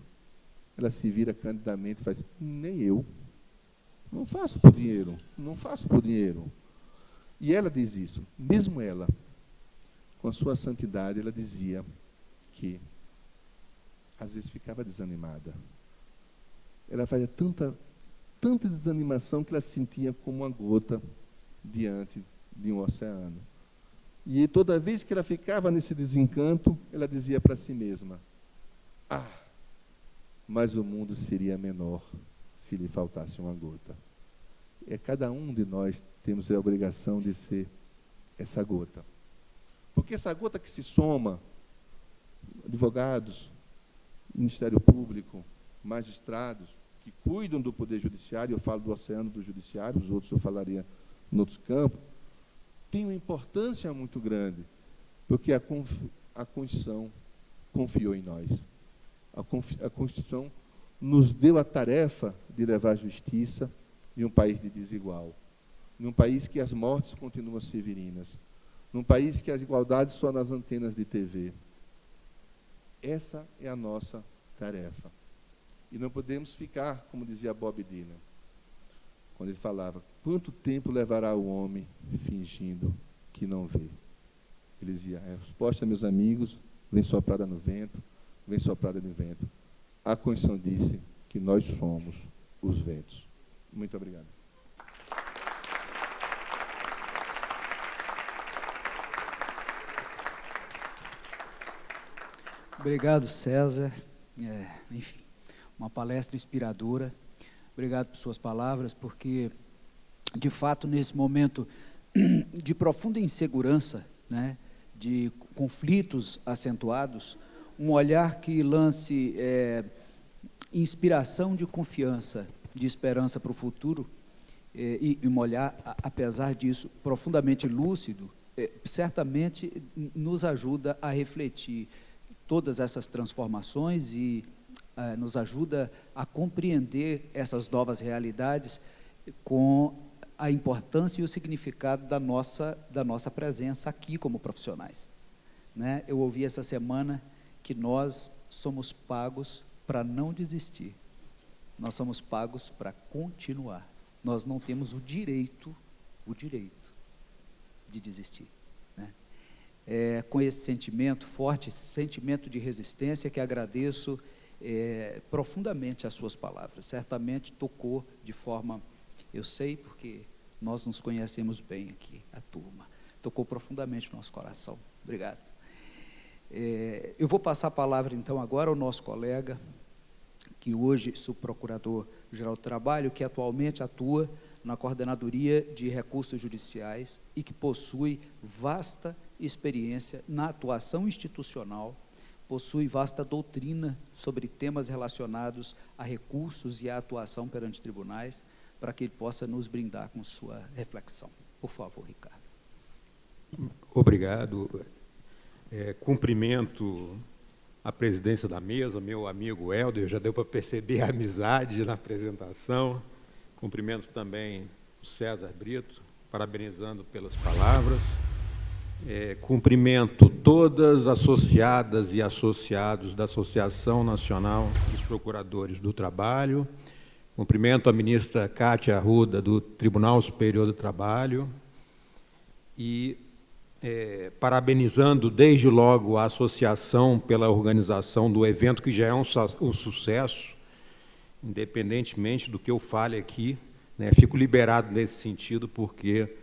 S3: Ela se vira candidamente e faz: nem eu. Não faço por dinheiro, não faço por dinheiro. E ela diz isso, mesmo ela, com a sua santidade, ela dizia que às vezes ficava desanimada. Ela fazia tanta desanimação que ela se sentia como uma gota diante de um oceano. E toda vez que ela ficava nesse desencanto, ela dizia para si mesma: mas o mundo seria menor se lhe faltasse uma gota. Cada um de nós temos a obrigação de ser essa gota. Porque essa gota que se soma, advogados, Ministério Público, magistrados, que cuidam do Poder Judiciário, eu falo do oceano do Judiciário, os outros eu falaria em outros campos, tem uma importância muito grande, porque a Constituição confiou em nós. A Constituição nos deu a tarefa de levar a justiça em um país de desigual. num país que as mortes continuam severinas, num país que as igualdades só nas antenas de TV. Essa é a nossa tarefa. E não podemos ficar, como dizia Bob Dylan, quando ele falava, quanto tempo levará o homem fingindo que não vê? Ele dizia, a resposta, meus amigos, vem soprada no vento, vem soprada no vento. A Constituição disse que nós somos os ventos. Muito obrigado.
S1: Obrigado, César. Enfim, uma palestra inspiradora. Obrigado por suas palavras, porque, de fato, nesse momento de profunda insegurança, né, de conflitos acentuados, um olhar que lance inspiração de confiança, de esperança para o futuro, e um olhar, apesar disso, profundamente lúcido, certamente nos ajuda a refletir todas essas transformações e nos ajuda a compreender essas novas realidades com a importância e o significado da nossa presença aqui como profissionais. Né? Eu ouvi essa semana que nós somos pagos para não desistir. Nós somos pagos para continuar. Nós não temos o direito de desistir. Né? Com esse sentimento forte, esse sentimento de resistência, que agradeço profundamente as suas palavras. Certamente tocou de forma, eu sei, porque nós nos conhecemos bem aqui, a turma, tocou profundamente o nosso coração. Obrigado. Eu vou passar a palavra, então, agora ao nosso colega, que hoje é subprocurador-geral do Trabalho, que atualmente atua na Coordenadoria de Recursos Judiciais e que possui vasta experiência na atuação institucional, possui vasta doutrina sobre temas relacionados a recursos e a atuação perante tribunais, para que ele possa nos brindar com sua reflexão. Por favor, Ricardo.
S4: Obrigado. Cumprimento a presidência da mesa, meu amigo Helder, já deu para perceber a amizade na apresentação. Cumprimento também o César Brito, parabenizando pelas palavras. Cumprimento todas as associadas e associados da Associação Nacional dos Procuradores do Trabalho. Cumprimento a ministra Cátia Arruda, do Tribunal Superior do Trabalho. E parabenizando desde logo a associação pela organização do evento, que já é um sucesso, independentemente do que eu fale aqui, né, fico liberado nesse sentido, porque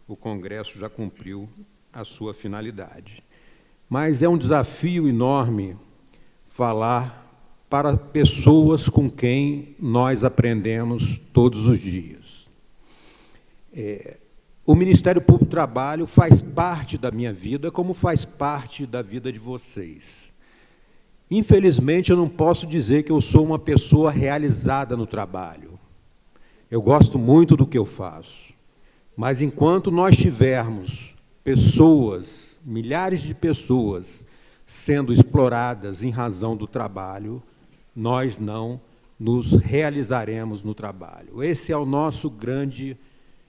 S4: o Congresso já cumpriu a sua finalidade. Mas é um desafio enorme falar para pessoas com quem nós aprendemos todos os dias. O Ministério Público do Trabalho faz parte da minha vida, como faz parte da vida de vocês. Infelizmente, eu não posso dizer que eu sou uma pessoa realizada no trabalho. Eu gosto muito do que eu faço. Mas, enquanto nós tivermos pessoas, milhares de pessoas, sendo exploradas em razão do trabalho, nós não nos realizaremos no trabalho. Esse é o nosso grande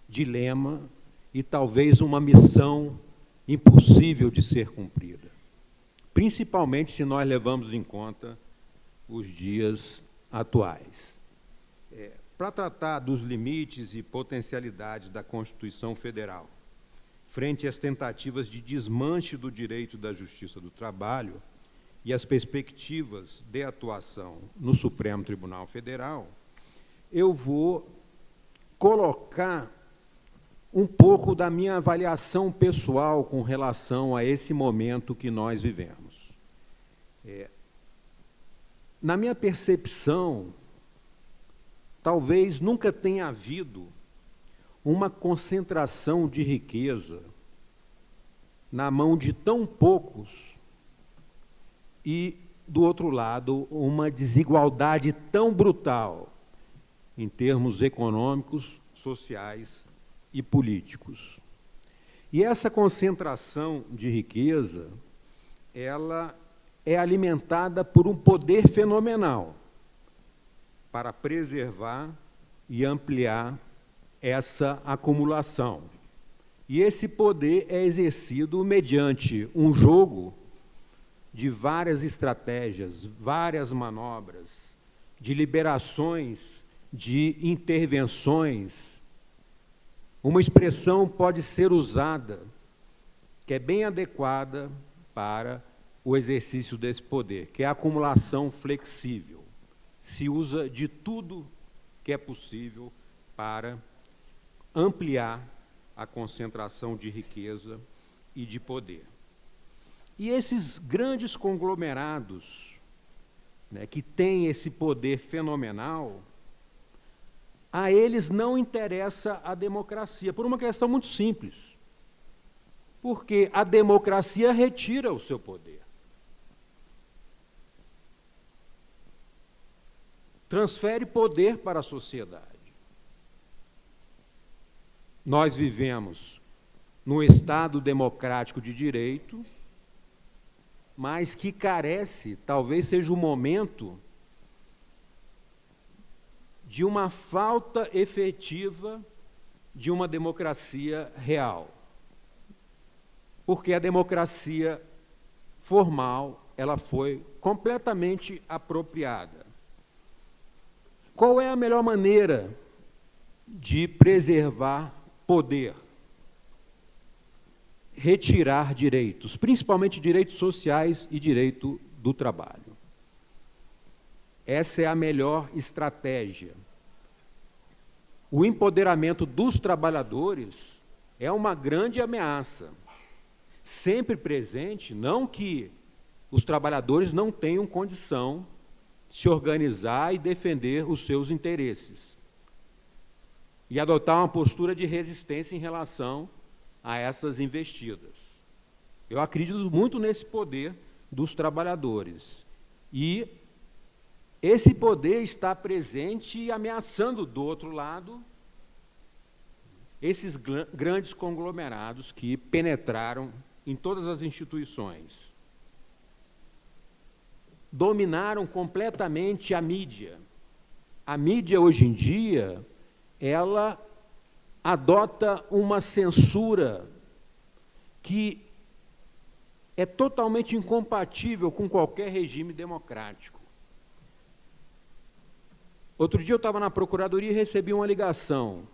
S4: dilema e talvez uma missão impossível de ser cumprida, principalmente se nós levamos em conta os dias atuais. Para tratar dos limites e potencialidades da Constituição Federal, frente às tentativas de desmanche do direito da Justiça do Trabalho e as perspectivas de atuação no Supremo Tribunal Federal, eu vou colocar um pouco da minha avaliação pessoal com relação a esse momento que nós vivemos. Na minha percepção, talvez nunca tenha havido uma concentração de riqueza na mão de tão poucos e, do outro lado, uma desigualdade tão brutal em termos econômicos, sociais e políticos. E essa concentração de riqueza, ela é alimentada por um poder fenomenal para preservar e ampliar essa acumulação. E esse poder é exercido mediante um jogo de várias estratégias, várias manobras, de liberações, de intervenções. Uma expressão pode ser usada, que é bem adequada para o exercício desse poder, que é a acumulação flexível. Se usa de tudo que é possível para ampliar a concentração de riqueza e de poder. E esses grandes conglomerados, né, que têm esse poder fenomenal, a eles não interessa a democracia, por uma questão muito simples. Porque a democracia retira o seu poder. Transfere poder para a sociedade. Nós vivemos num Estado democrático de direito, mas que carece, talvez seja o momento, de uma falta efetiva de uma democracia real. Porque a democracia formal, ela foi completamente apropriada. Qual é a melhor maneira de preservar poder? Retirar direitos, principalmente direitos sociais e direito do trabalho. Essa é a melhor estratégia. O empoderamento dos trabalhadores é uma grande ameaça, sempre presente, não que os trabalhadores não tenham condição de se organizar e defender os seus interesses, e adotar uma postura de resistência em relação a essas investidas. Eu acredito muito nesse poder dos trabalhadores. E esse poder está presente e ameaçando, do outro lado, esses grandes conglomerados que penetraram em todas as instituições. Dominaram completamente a mídia. A mídia, hoje em dia, ela adota uma censura que é totalmente incompatível com qualquer regime democrático. Outro dia eu estava na Procuradoria e recebi uma ligação.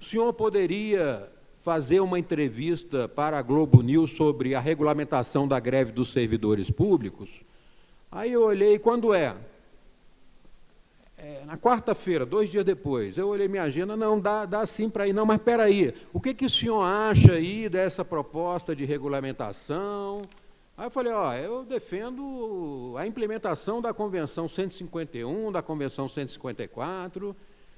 S4: O senhor poderia fazer uma entrevista para a Globo News sobre a regulamentação da greve dos servidores públicos? Aí eu olhei, quando é? Na quarta-feira, 2 dias depois, eu olhei minha agenda, não, dá sim para ir. Não, mas espera aí, o que o senhor acha aí dessa proposta de regulamentação? Aí eu falei, eu defendo a implementação da Convenção 151, da Convenção 154,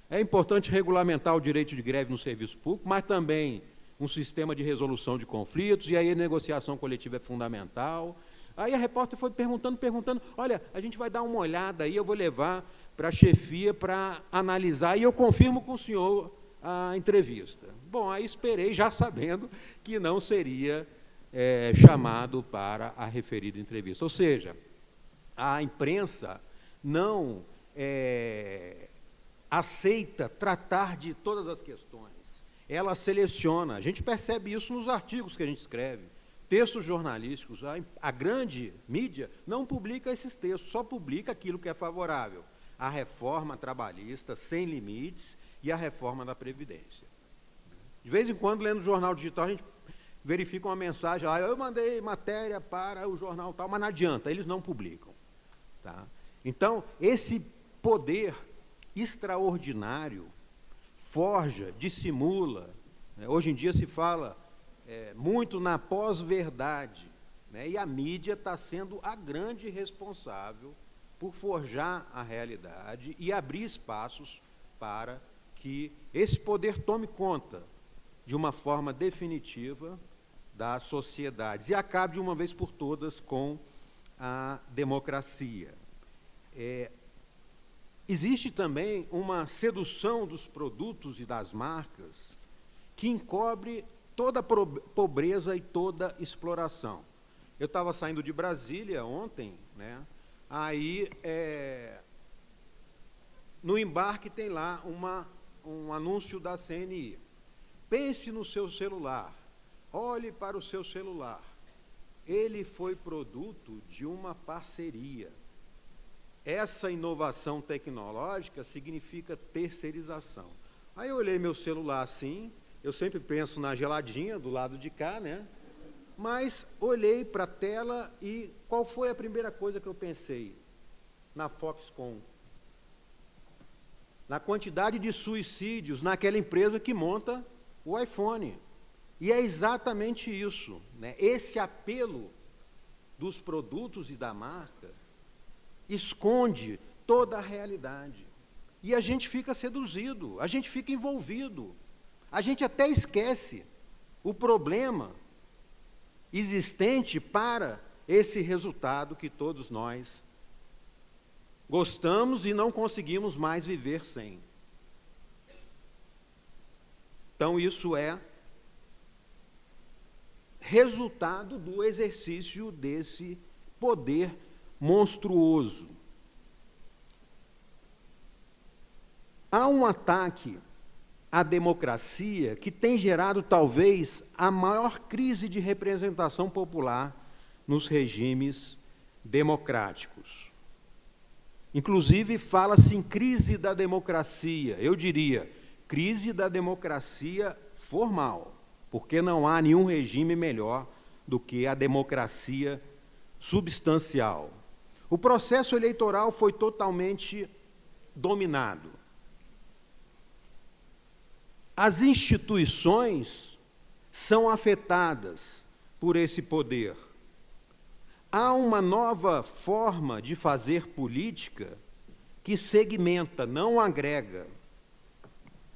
S4: é importante regulamentar o direito de greve no serviço público, mas também um sistema de resolução de conflitos, e aí a negociação coletiva é fundamental. Aí a repórter foi perguntando, olha, a gente vai dar uma olhada aí, eu vou levar para a chefia para analisar, e eu confirmo com o senhor a entrevista. Bom, aí esperei, já sabendo que não seria chamado para a referida entrevista. Ou seja, a imprensa não aceita tratar de todas as questões. Ela seleciona. A gente percebe isso nos artigos que a gente escreve. Textos jornalísticos. A grande mídia não publica esses textos, só publica aquilo que é favorável. A reforma trabalhista sem limites e a reforma da Previdência. De vez em quando, lendo o jornal digital, a gente verifica uma mensagem, eu mandei matéria para o jornal tal, mas não adianta, eles não publicam. Tá? Então, esse poder extraordinário forja, dissimula, né? Hoje em dia se fala muito na pós-verdade, né? E a mídia está sendo a grande responsável por forjar a realidade e abrir espaços para que esse poder tome conta de uma forma definitiva das sociedades e acabe de uma vez por todas com a democracia. Existe também uma sedução dos produtos e das marcas que encobre toda a pobreza e toda exploração. Eu estava saindo de Brasília ontem, né? Aí, no embarque tem lá uma um anúncio da CNI. Pense no seu celular, olhe para o seu celular. Ele foi produto de uma parceria. Essa inovação tecnológica significa terceirização. Aí eu olhei meu celular assim, eu sempre penso na geladinha do lado de cá, né? Mas olhei para a tela e qual foi a primeira coisa que eu pensei? Na Foxconn. Na quantidade de suicídios naquela empresa que monta o iPhone. E é exatamente isso, né? Esse apelo dos produtos e da marca esconde toda a realidade. E a gente fica seduzido, a gente fica envolvido, a gente até esquece o problema existente para esse resultado que todos nós gostamos e não conseguimos mais viver sem. Então, isso é resultado do exercício desse poder monstruoso. Há um ataque à democracia que tem gerado, talvez, a maior crise de representação popular nos regimes democráticos. Inclusive, fala-se em crise da democracia. Eu diria, crise da democracia formal, porque não há nenhum regime melhor do que a democracia substancial. O processo eleitoral foi totalmente dominado. As instituições são afetadas por esse poder. Há uma nova forma de fazer política que segmenta, não agrega,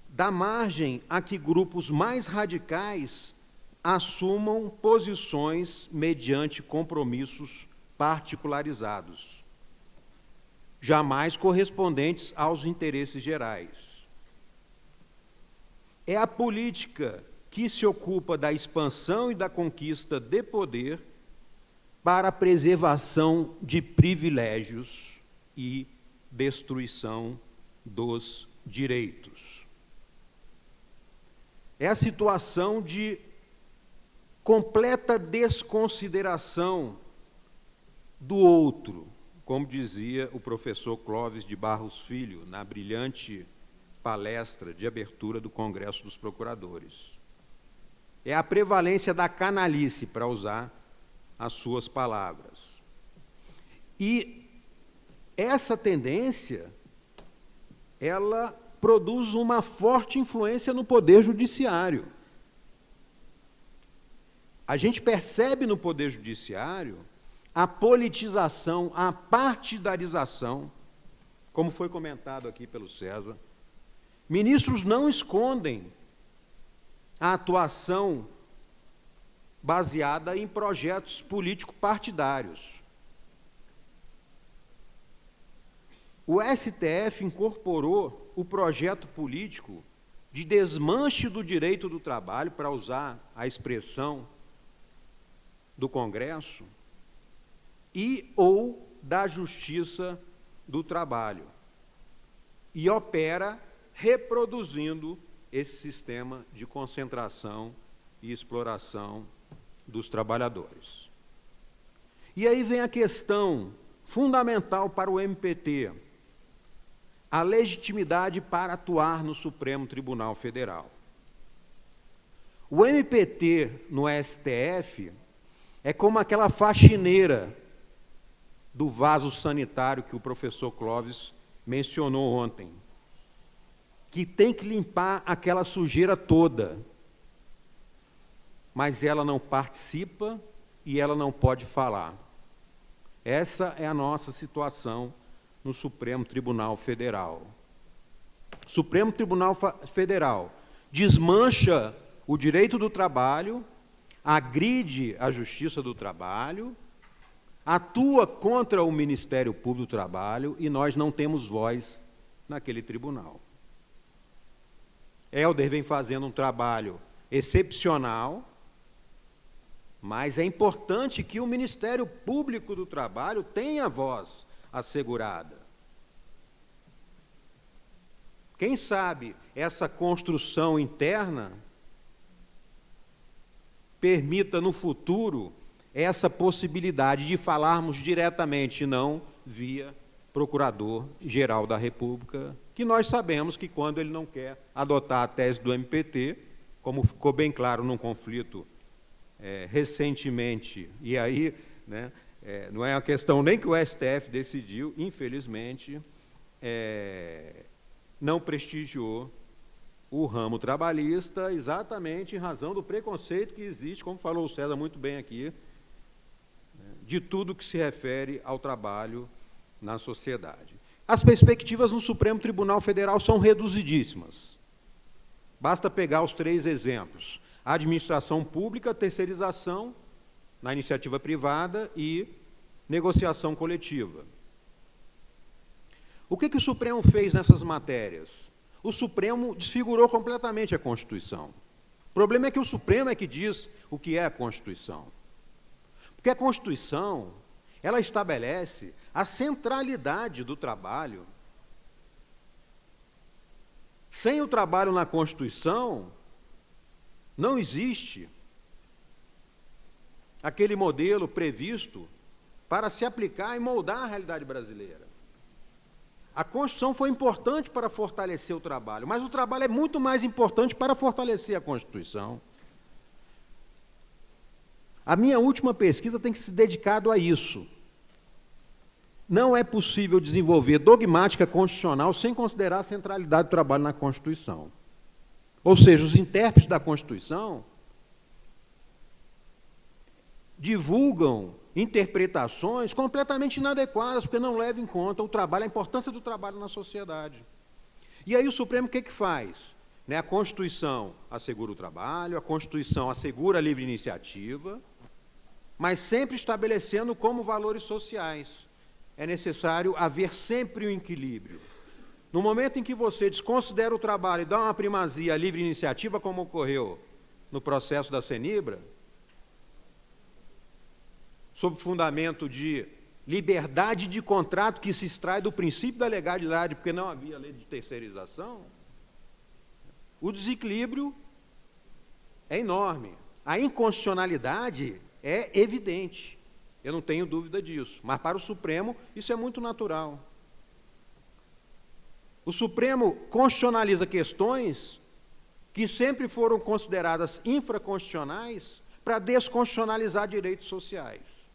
S4: dá margem a que grupos mais radicais assumam posições mediante compromissos particularizados, jamais correspondentes aos interesses gerais. É a política que se ocupa da expansão e da conquista de poder para a preservação de privilégios e destruição dos direitos. É a situação de completa desconsideração do outro, como dizia o professor Clóvis de Barros Filho, na brilhante palestra de abertura do Congresso dos Procuradores. É a prevalência da canalice, para usar as suas palavras. E essa tendência, ela produz uma forte influência no poder judiciário. A gente percebe no poder judiciário a politização, a partidarização, como foi comentado aqui pelo César. Ministros não escondem a atuação baseada em projetos político-partidários. O STF incorporou o projeto político de desmanche do direito do trabalho, para usar a expressão do Congresso, e ou da justiça do trabalho, e opera reproduzindo esse sistema de concentração e exploração dos trabalhadores. E aí vem a questão fundamental para o MPT, a legitimidade para atuar no Supremo Tribunal Federal. O MPT no STF é como aquela faxineira do vaso sanitário que o professor Clóvis mencionou ontem, que tem que limpar aquela sujeira toda, mas ela não participa e ela não pode falar. Essa é a nossa situação no Supremo Tribunal Federal. O Supremo Tribunal Federal desmancha o direito do trabalho, agride a justiça do trabalho, atua contra o Ministério Público do Trabalho, e nós não temos voz naquele tribunal. Helder vem fazendo um trabalho excepcional, mas é importante que o Ministério Público do Trabalho tenha voz assegurada. Quem sabe essa construção interna permita no futuro essa possibilidade de falarmos diretamente, e não via Procurador-Geral da República, que nós sabemos que, quando ele não quer adotar a tese do MPT, como ficou bem claro num conflito recentemente, e aí, né, não é uma questão nem que o STF decidiu, infelizmente, não prestigiou o ramo trabalhista, exatamente em razão do preconceito que existe, como falou o César muito bem aqui, de tudo que se refere ao trabalho na sociedade. As perspectivas no Supremo Tribunal Federal são reduzidíssimas. Basta pegar os 3 exemplos: administração pública, terceirização na iniciativa privada e negociação coletiva. O que o Supremo fez nessas matérias? O Supremo desfigurou completamente a Constituição. O problema é que o Supremo é que diz o que é a Constituição. Porque a Constituição, ela estabelece a centralidade do trabalho. Sem o trabalho na Constituição, não existe aquele modelo previsto para se aplicar e moldar a realidade brasileira. A Constituição foi importante para fortalecer o trabalho, mas o trabalho é muito mais importante para fortalecer a Constituição. A minha última pesquisa tem que se dedicado a isso. Não é possível desenvolver dogmática constitucional sem considerar a centralidade do trabalho na Constituição. Ou seja, os intérpretes da Constituição divulgam interpretações completamente inadequadas, porque não levam em conta o trabalho, a importância do trabalho na sociedade. E aí o Supremo o que faz? A Constituição assegura o trabalho, a Constituição assegura a livre iniciativa, mas sempre estabelecendo como valores sociais. É necessário haver sempre um equilíbrio. No momento em que você desconsidera o trabalho e dá uma primazia à livre iniciativa, como ocorreu no processo da Cenibra, sob fundamento de liberdade de contrato que se extrai do princípio da legalidade, porque não havia lei de terceirização, o desequilíbrio é enorme. A inconstitucionalidade é evidente, eu não tenho dúvida disso, mas para o Supremo isso é muito natural. O Supremo constitucionaliza questões que sempre foram consideradas infraconstitucionais para desconstitucionalizar direitos sociais,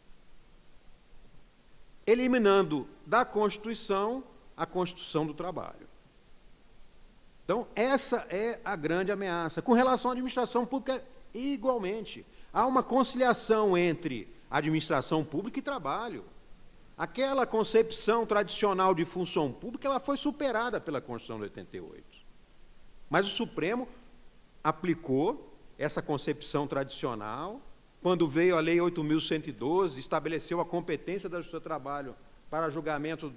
S4: eliminando da Constituição a Constituição do trabalho. Então, essa é a grande ameaça. Com relação à administração pública, igualmente, há uma conciliação entre administração pública e trabalho. Aquela concepção tradicional de função pública, ela foi superada pela Constituição de 88. Mas o Supremo aplicou essa concepção tradicional. Quando veio a Lei 8.112, estabeleceu a competência da Justiça do Trabalho para julgamento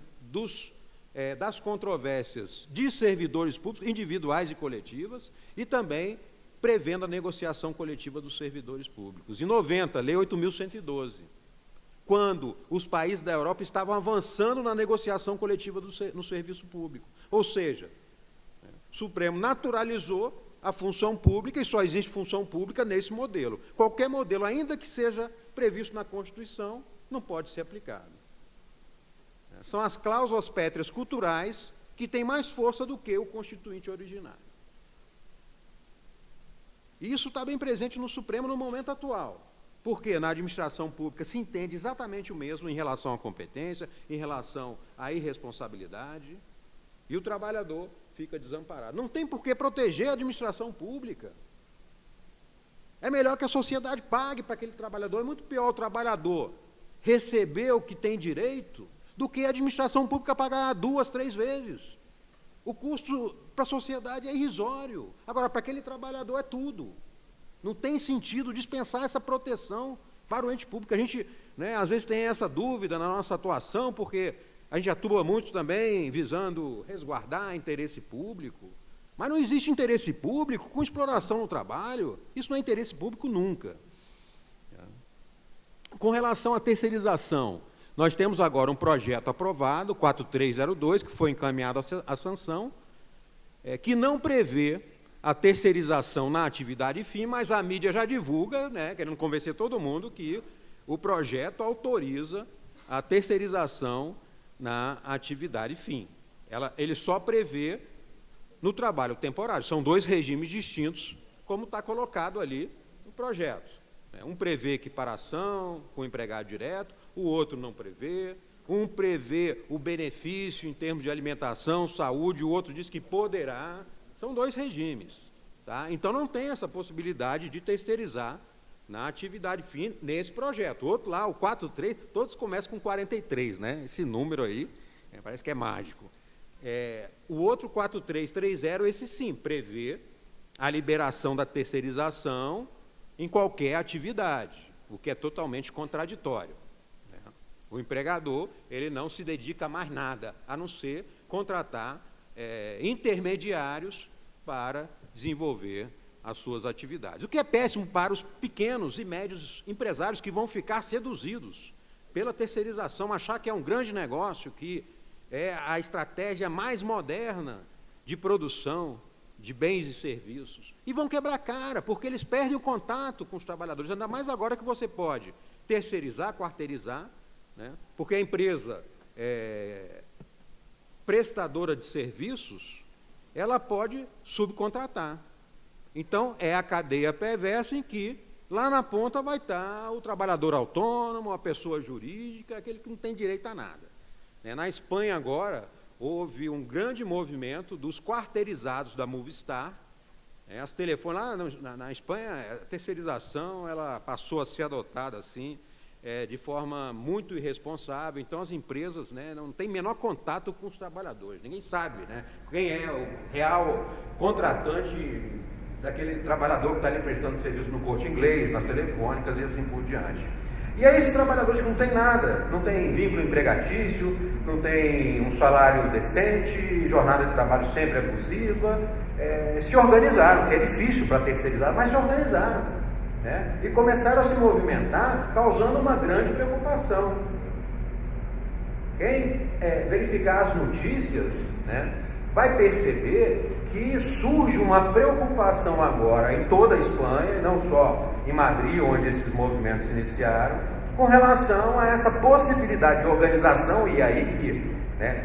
S4: das controvérsias de servidores públicos, individuais e coletivas, e também prevendo a negociação coletiva dos servidores públicos. Em 90, Lei 8.112, quando os países da Europa estavam avançando na negociação coletiva no serviço público. Ou seja, o Supremo naturalizou a função pública, e só existe função pública nesse modelo. Qualquer modelo, ainda que seja previsto na Constituição, não pode ser aplicado. São as cláusulas pétreas culturais que têm mais força do que o constituinte originário. E isso está bem presente no Supremo no momento atual, porque na administração pública se entende exatamente o mesmo em relação à competência, em relação à irresponsabilidade, e o trabalhador fica desamparado. Não tem por que proteger a administração pública. É melhor que a sociedade pague para aquele trabalhador. É muito pior o trabalhador receber o que tem direito do que a administração pública pagar 2, 3 vezes. O custo para a sociedade é irrisório. Agora, para aquele trabalhador é tudo. Não tem sentido dispensar essa proteção para o ente público. A gente, às vezes, tem essa dúvida na nossa atuação, porque a gente atua muito também visando resguardar interesse público, mas não existe interesse público com exploração no trabalho. Isso não é interesse público nunca. Com relação à terceirização, nós temos agora um projeto aprovado, 4302, que foi encaminhado à sanção, que não prevê a terceirização na atividade fim, mas a mídia já divulga, né, querendo convencer todo mundo que o projeto autoriza a terceirização na atividade fim. Ele só prevê no trabalho temporário. São dois regimes distintos, como está colocado ali no projeto. Um prevê equiparação com o empregado direto, o outro não prevê. Um prevê o benefício em termos de alimentação, saúde, o outro diz que poderá. São dois regimes. Tá? Então, não tem essa possibilidade de terceirizar na atividade fim nesse projeto. O outro lá, o 43, todos começam com 43, né? Esse número aí, parece que é mágico. O outro 4330, esse sim, prevê a liberação da terceirização em qualquer atividade, o que é totalmente contraditório. Né? O empregador, ele não se dedica a mais nada, a não ser contratar intermediários para desenvolver as suas atividades. O que é péssimo para os pequenos e médios empresários que vão ficar seduzidos pela terceirização, achar que é um grande negócio, que é a estratégia mais moderna de produção de bens e serviços, e vão quebrar a cara, porque eles perdem o contato com os trabalhadores, ainda mais agora que você pode terceirizar, quarteirizar, né? Porque a empresa prestadora de serviços, ela pode subcontratar. Então, é a cadeia perversa em que, lá na ponta, vai estar o trabalhador autônomo, a pessoa jurídica, aquele que não tem direito a nada. Na Espanha, agora, houve um grande movimento dos quarteirizados da Movistar. As telefones, lá na Espanha, a terceirização ela passou a ser adotada assim, de forma muito irresponsável. Então, as empresas, né, não têm menor contato com os trabalhadores. Ninguém sabe, né, quem é o real contratante daquele trabalhador que está ali prestando serviço no Corte Inglês, nas telefônicas e assim por diante. E aí esses trabalhadores que não têm nada, não têm vínculo empregatício, não têm um salário decente, jornada de trabalho sempre abusiva, se organizaram, que é difícil para terceirizar, mas se organizaram, né? E começaram a se movimentar, causando uma grande preocupação. Quem verificar as notícias, né, vai perceber que surge uma preocupação agora em toda a Espanha, não só em Madrid, onde esses movimentos se iniciaram, com relação a essa possibilidade de organização, e aí que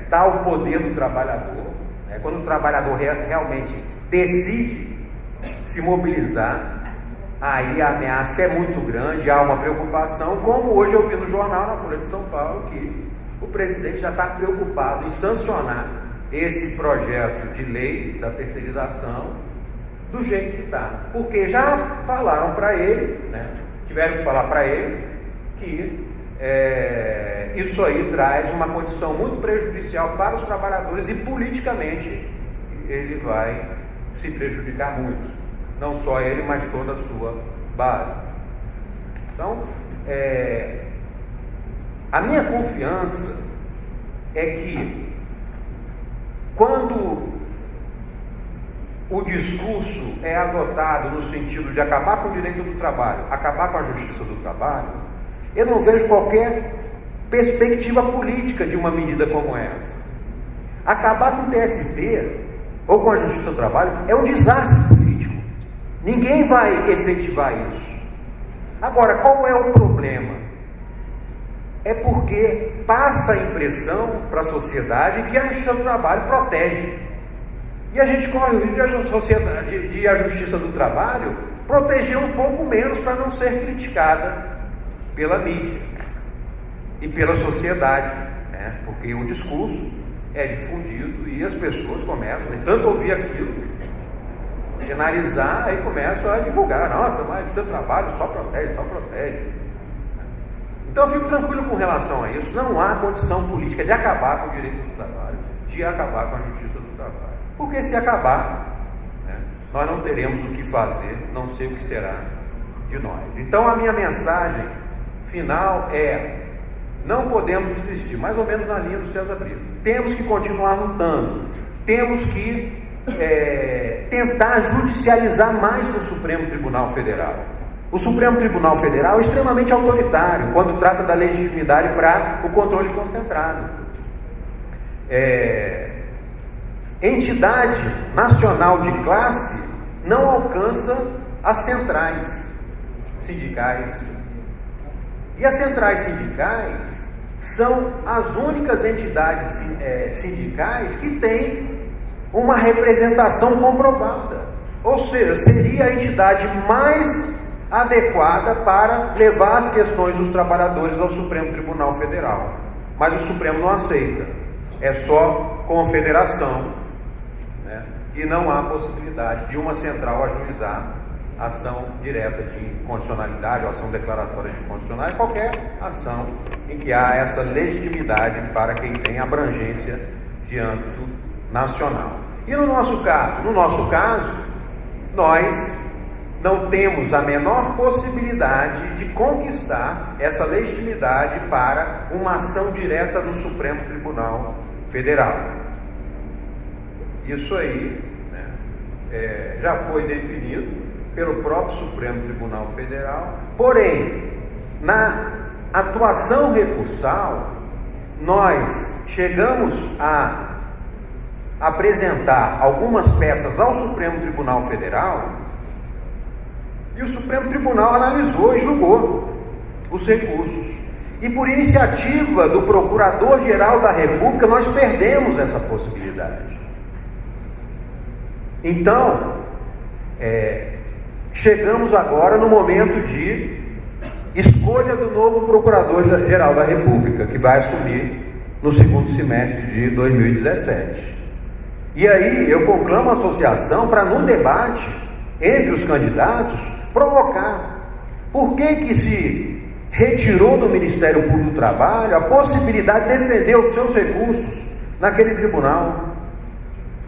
S4: está o poder do trabalhador. Né? Quando o trabalhador realmente decide se mobilizar, aí a ameaça é muito grande, há uma preocupação, como hoje eu vi no jornal, na Folha de São Paulo, que o presidente já está preocupado em sancionar esse projeto de lei da terceirização do jeito que está. Porque já falaram para ele, né, tiveram que falar para ele, que isso aí traz uma condição muito prejudicial para os trabalhadores e politicamente ele vai se prejudicar muito. Não só ele, mas toda a sua base. Então, a minha confiança é que quando o discurso é adotado no sentido de acabar com o direito do trabalho, acabar com a justiça do trabalho, eu não vejo qualquer perspectiva política de uma medida como essa. Acabar com o TST ou com a justiça do trabalho é um desastre político. Ninguém vai efetivar isso. Agora, qual é o problema? É porque passa a impressão para a sociedade que a justiça do trabalho protege. E a gente corre o risco de a justiça do trabalho proteger um pouco menos para não ser criticada pela mídia e pela sociedade, né? Porque o discurso é difundido e as pessoas começam, de tanto ouvir aquilo, analisar, aí começam a divulgar. Nossa, mas a justiça do trabalho só protege, só protege. Então eu fico tranquilo com relação a isso. Não há condição política de acabar com o direito do trabalho, de acabar com a justiça do trabalho. Porque se acabar, né, nós não teremos o que fazer, não sei o que será de nós. Então a minha mensagem final é: não podemos desistir, mais ou menos na linha do César Brito. Temos que continuar lutando, temos que tentar judicializar mais no Supremo Tribunal Federal. O Supremo Tribunal Federal é extremamente autoritário quando trata da legitimidade para o controle concentrado. entidade nacional de classe não alcança as centrais sindicais. E as centrais sindicais são as únicas entidades sindicais que têm uma representação comprovada. Ou seja, seria a entidade mais adequada para levar as questões dos trabalhadores ao Supremo Tribunal Federal. Mas o Supremo não aceita. É só confederação, né? E não há possibilidade de uma central ajuizar ação direta de inconstitucionalidade ou ação declaratória de inconstitucionalidade, qualquer ação em que há essa legitimidade para quem tem abrangência de âmbito nacional. E no nosso caso, nós não temos a menor possibilidade de conquistar essa legitimidade para uma ação direta no Supremo Tribunal Federal. Isso aí, né, já foi definido pelo próprio Supremo Tribunal Federal, porém, na atuação recursal, nós chegamos a apresentar algumas peças ao Supremo Tribunal Federal e o Supremo Tribunal analisou e julgou os recursos. E por iniciativa do Procurador-Geral da República, nós perdemos essa possibilidade. Então, chegamos agora no momento de escolha do novo Procurador-Geral da República, que vai assumir no segundo semestre de 2017. E aí eu conclamo a associação para, num debate entre os candidatos, provocar por que se retirou do Ministério Público do Trabalho a possibilidade de defender os seus recursos naquele tribunal.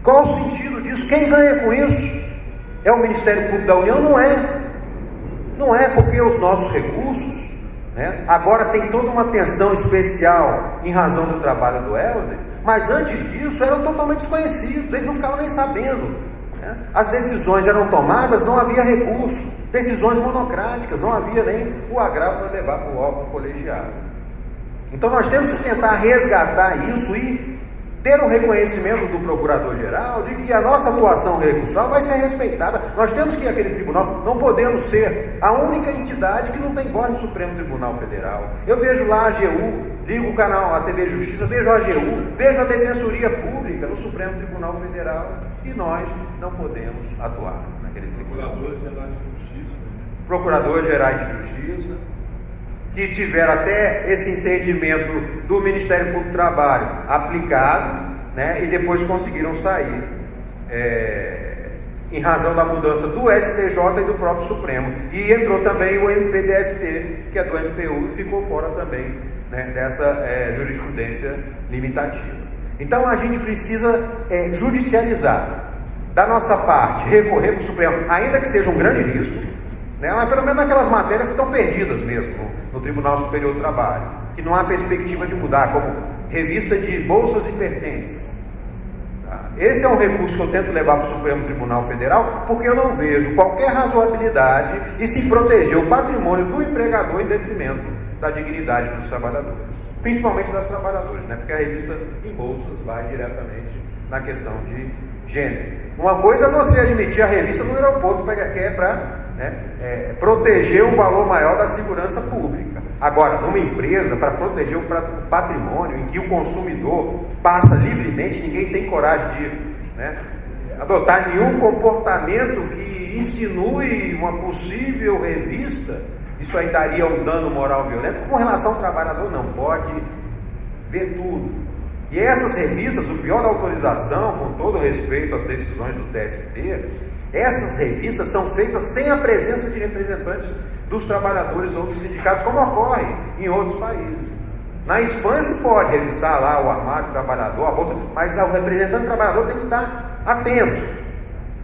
S4: Qual o sentido disso? Quem ganha com isso? É o Ministério Público da União? Não é. Não é, porque os nossos recursos, né, agora tem toda uma atenção especial em razão do trabalho do Helder, mas antes disso eram totalmente desconhecidos, eles não ficavam nem sabendo, né? As decisões eram tomadas, não havia recurso, decisões monocráticas, não havia nem o agravo para levar para o órgão colegiado. Então nós temos que tentar resgatar isso e ter o reconhecimento do Procurador-Geral de que a nossa atuação recursal vai ser respeitada. Nós temos que ir àquele tribunal, não podemos ser a única entidade que não tem voz no Supremo Tribunal Federal. Eu vejo lá a AGU, ligo o canal, a TV Justiça, vejo a AGU, vejo a Defensoria Pública no Supremo Tribunal Federal e nós não podemos atuar naquele tribunal. Procuradores-Gerais de Justiça, que tiveram até esse entendimento do Ministério Público do Trabalho aplicado, né, e depois conseguiram sair em razão da mudança do STJ e do próprio Supremo. E entrou também o MPDFT, que é do MPU, e ficou fora também, né, dessa jurisprudência limitativa. Então a gente precisa judicializar. Da nossa parte, recorrer para o Supremo, ainda que seja um grande risco, né, mas pelo menos naquelas matérias que estão perdidas mesmo no Tribunal Superior do Trabalho, que não há perspectiva de mudar, como revista de bolsas e pertences. Tá? Esse é um recurso que eu tento levar para o Supremo Tribunal Federal, porque eu não vejo qualquer razoabilidade em se proteger o patrimônio do empregador em detrimento da dignidade dos trabalhadores, principalmente das trabalhadoras, né, porque a revista em bolsas vai diretamente na questão de gênero. Uma coisa é você admitir a revista no aeroporto, que é para proteger um valor maior da segurança pública. Agora, numa empresa, para proteger o patrimônio em que o consumidor passa livremente, ninguém tem coragem de, né, adotar nenhum comportamento que insinue uma possível revista, isso aí daria um dano moral violento. Com relação ao trabalhador, não pode ver tudo. E essas revistas, o pior da autorização, com todo respeito às decisões do TST, essas revistas são feitas sem a presença de representantes dos trabalhadores ou dos sindicatos, como ocorre em outros países. Na Espanha se pode revistar lá o armário do trabalhador, a bolsa, mas o representante do trabalhador tem que estar atento,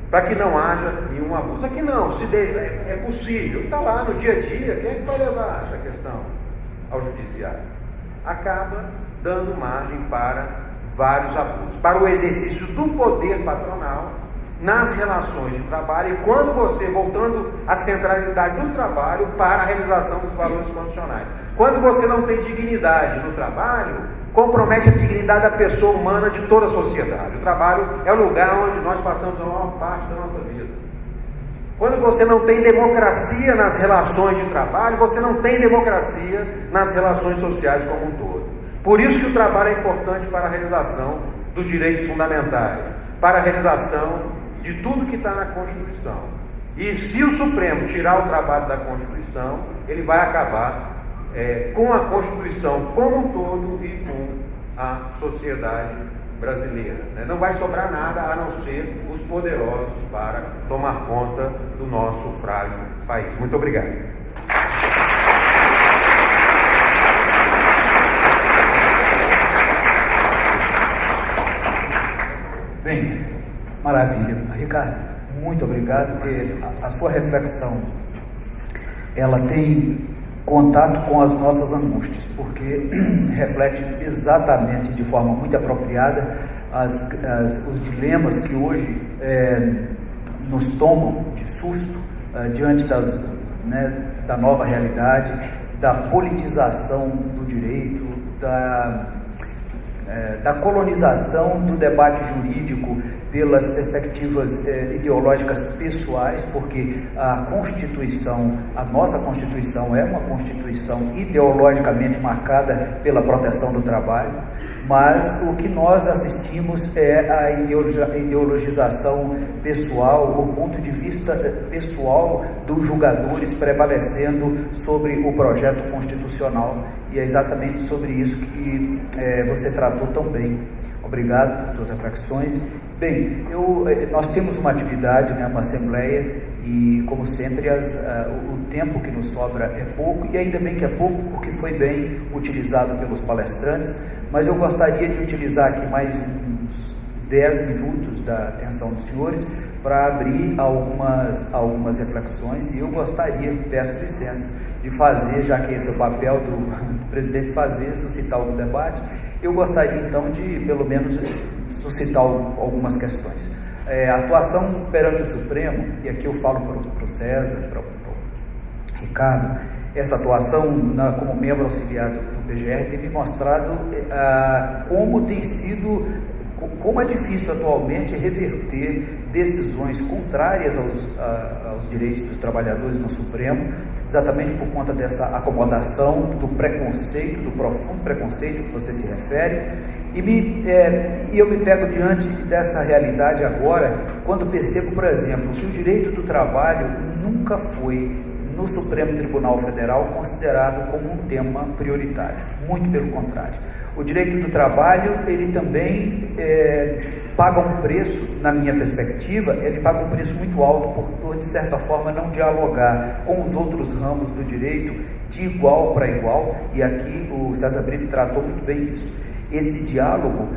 S4: para que não haja nenhum abuso. Aqui não, é possível, está lá no dia a dia, quem é que vai levar essa questão ao judiciário? Acaba dando margem para vários abusos, para o exercício do poder patronal nas relações de trabalho, e quando você, voltando à centralidade do trabalho para a realização dos valores constitucionais. Quando você não tem dignidade no trabalho,
S5: compromete a dignidade da pessoa humana de toda a sociedade. O trabalho é o lugar onde nós passamos a maior parte da nossa vida. Quando você não tem democracia nas relações de trabalho, você não tem democracia nas relações sociais como um todo. Por isso que o trabalho é importante para a realização dos direitos fundamentais, para a realização de tudo que está na Constituição. E se o Supremo tirar o trabalho da Constituição, ele vai acabar com a Constituição como um todo e com a sociedade brasileira. Não vai sobrar nada a não ser os poderosos para tomar conta do nosso frágil país. Muito obrigado.
S6: Bem, maravilha. Ricardo, muito obrigado, porque a sua reflexão, ela tem contato com as nossas angústias, porque reflete exatamente, de forma muito apropriada, os dilemas que hoje nos tomam de susto diante da nova realidade, da politização do direito, da colonização do debate jurídico pelas perspectivas ideológicas pessoais, porque a Constituição, a nossa Constituição é uma Constituição ideologicamente marcada pela proteção do trabalho, mas o que nós assistimos é a ideologização pessoal, o ponto de vista pessoal dos julgadores prevalecendo sobre o projeto constitucional, e é exatamente sobre isso que você tratou tão bem. Obrigado por suas reflexões. Bem, nós temos uma atividade, uma assembleia, e como sempre o tempo que nos sobra é pouco, e ainda bem que é pouco, porque foi bem utilizado pelos palestrantes, mas eu gostaria de utilizar aqui mais uns 10 minutos da atenção dos senhores para abrir algumas reflexões, e eu gostaria, peço licença, de fazer, já que esse é o papel do presidente fazer, suscitar algum debate. Eu gostaria então de, pelo menos, suscitar algumas questões. A atuação perante o Supremo, e aqui eu falo para o César, para o Ricardo, essa atuação como membro auxiliar do PGR tem me mostrado como é difícil atualmente reverter decisões contrárias aos direitos dos trabalhadores no Supremo, exatamente por conta dessa acomodação, do preconceito, do profundo preconceito que você se refere, e eu me pego diante dessa realidade agora, quando percebo, por exemplo, que o direito do trabalho nunca foi, no Supremo Tribunal Federal, considerado como um tema prioritário, muito pelo contrário. O direito do trabalho, ele também paga um preço, na minha perspectiva, ele paga um preço muito alto por de certa forma, não dialogar com os outros ramos do direito de igual para igual, e aqui o César Brito tratou muito bem disso. Esse diálogo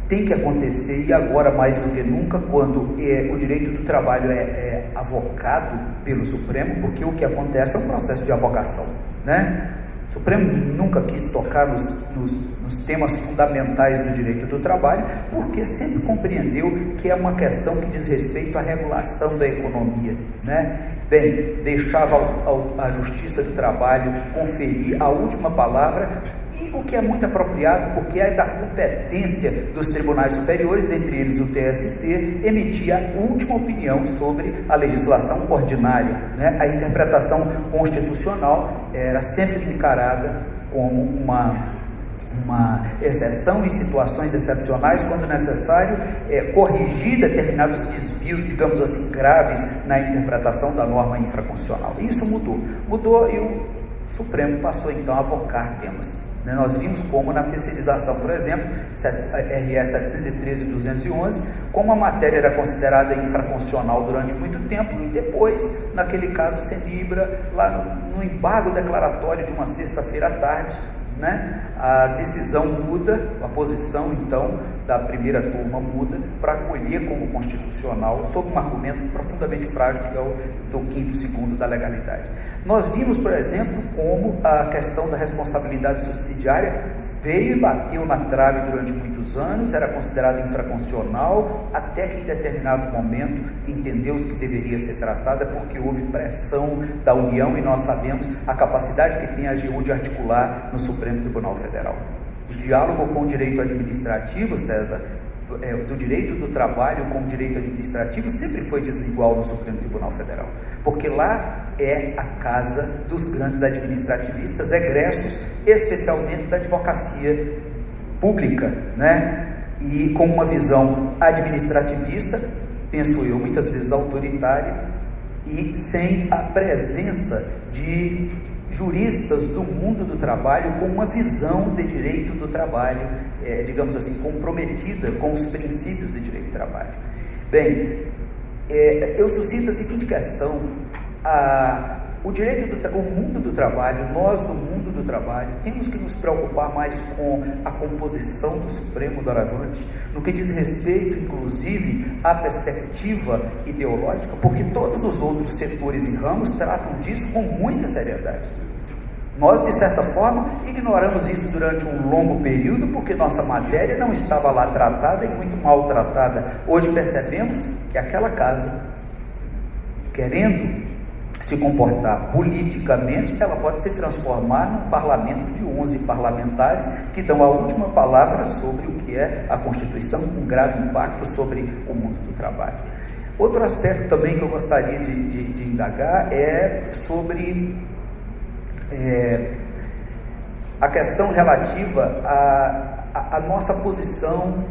S6: tem que acontecer, e agora mais do que nunca, quando o direito do trabalho é avocado pelo Supremo, porque o que acontece é um processo de avocação, né? O Supremo nunca quis tocar nos temas fundamentais do direito do trabalho, porque sempre compreendeu que é uma questão que diz respeito à regulação da economia, né? Bem, deixava a Justiça do Trabalho conferir a última palavra, e o que é muito apropriado, porque é da competência dos tribunais superiores, dentre eles o TST, emitir a última opinião sobre a legislação ordinária, né? A interpretação constitucional era sempre encarada como uma exceção em situações excepcionais, quando necessário, corrigir determinados desvios, digamos assim, graves na interpretação da norma infraconstitucional. E isso mudou e o Supremo passou então a avocar temas. Nós vimos como na terceirização, por exemplo, RE 713 e 211, como a matéria era considerada infraconstitucional durante muito tempo, e depois, naquele caso, se libra lá no embargo declaratório de uma sexta-feira à tarde, né? A decisão muda, a posição então da primeira turma muda para acolher como constitucional, sob um argumento profundamente frágil, que é o do 5º segundo da legalidade. Nós vimos, por exemplo, como a questão da responsabilidade subsidiária veio e bateu na trave durante muitos anos, era considerada infraconstitucional, até que em determinado momento entendeu-se que deveria ser tratada, porque houve pressão da União, e nós sabemos a capacidade que tem a AGU de articular no Supremo Tribunal Federal. O diálogo com o direito administrativo, César, do direito do trabalho com o direito administrativo sempre foi desigual no Supremo Tribunal Federal, porque lá é a casa dos grandes administrativistas egressos, especialmente da advocacia pública, né? E com uma visão administrativista, penso eu, muitas vezes autoritária, e sem a presença de juristas do mundo do trabalho com uma visão de direito do trabalho, digamos assim, comprometida com os princípios de direito do trabalho. Bem, eu suscito a seguinte questão: o mundo do trabalho, nós do mundo do trabalho, temos que nos preocupar mais com a composição do Supremo doravante, no que diz respeito, inclusive, à perspectiva ideológica, porque todos os outros setores e ramos tratam disso com muita seriedade. Nós, de certa forma, ignoramos isso durante um longo período, porque nossa matéria não estava lá tratada e muito mal tratada. Hoje percebemos que aquela casa, querendo se comportar politicamente, ela pode se transformar num parlamento de 11 parlamentares que dão a última palavra sobre o que é a Constituição, com grave impacto sobre o mundo do trabalho. Outro aspecto também que eu gostaria de indagar é sobre a questão relativa à nossa posição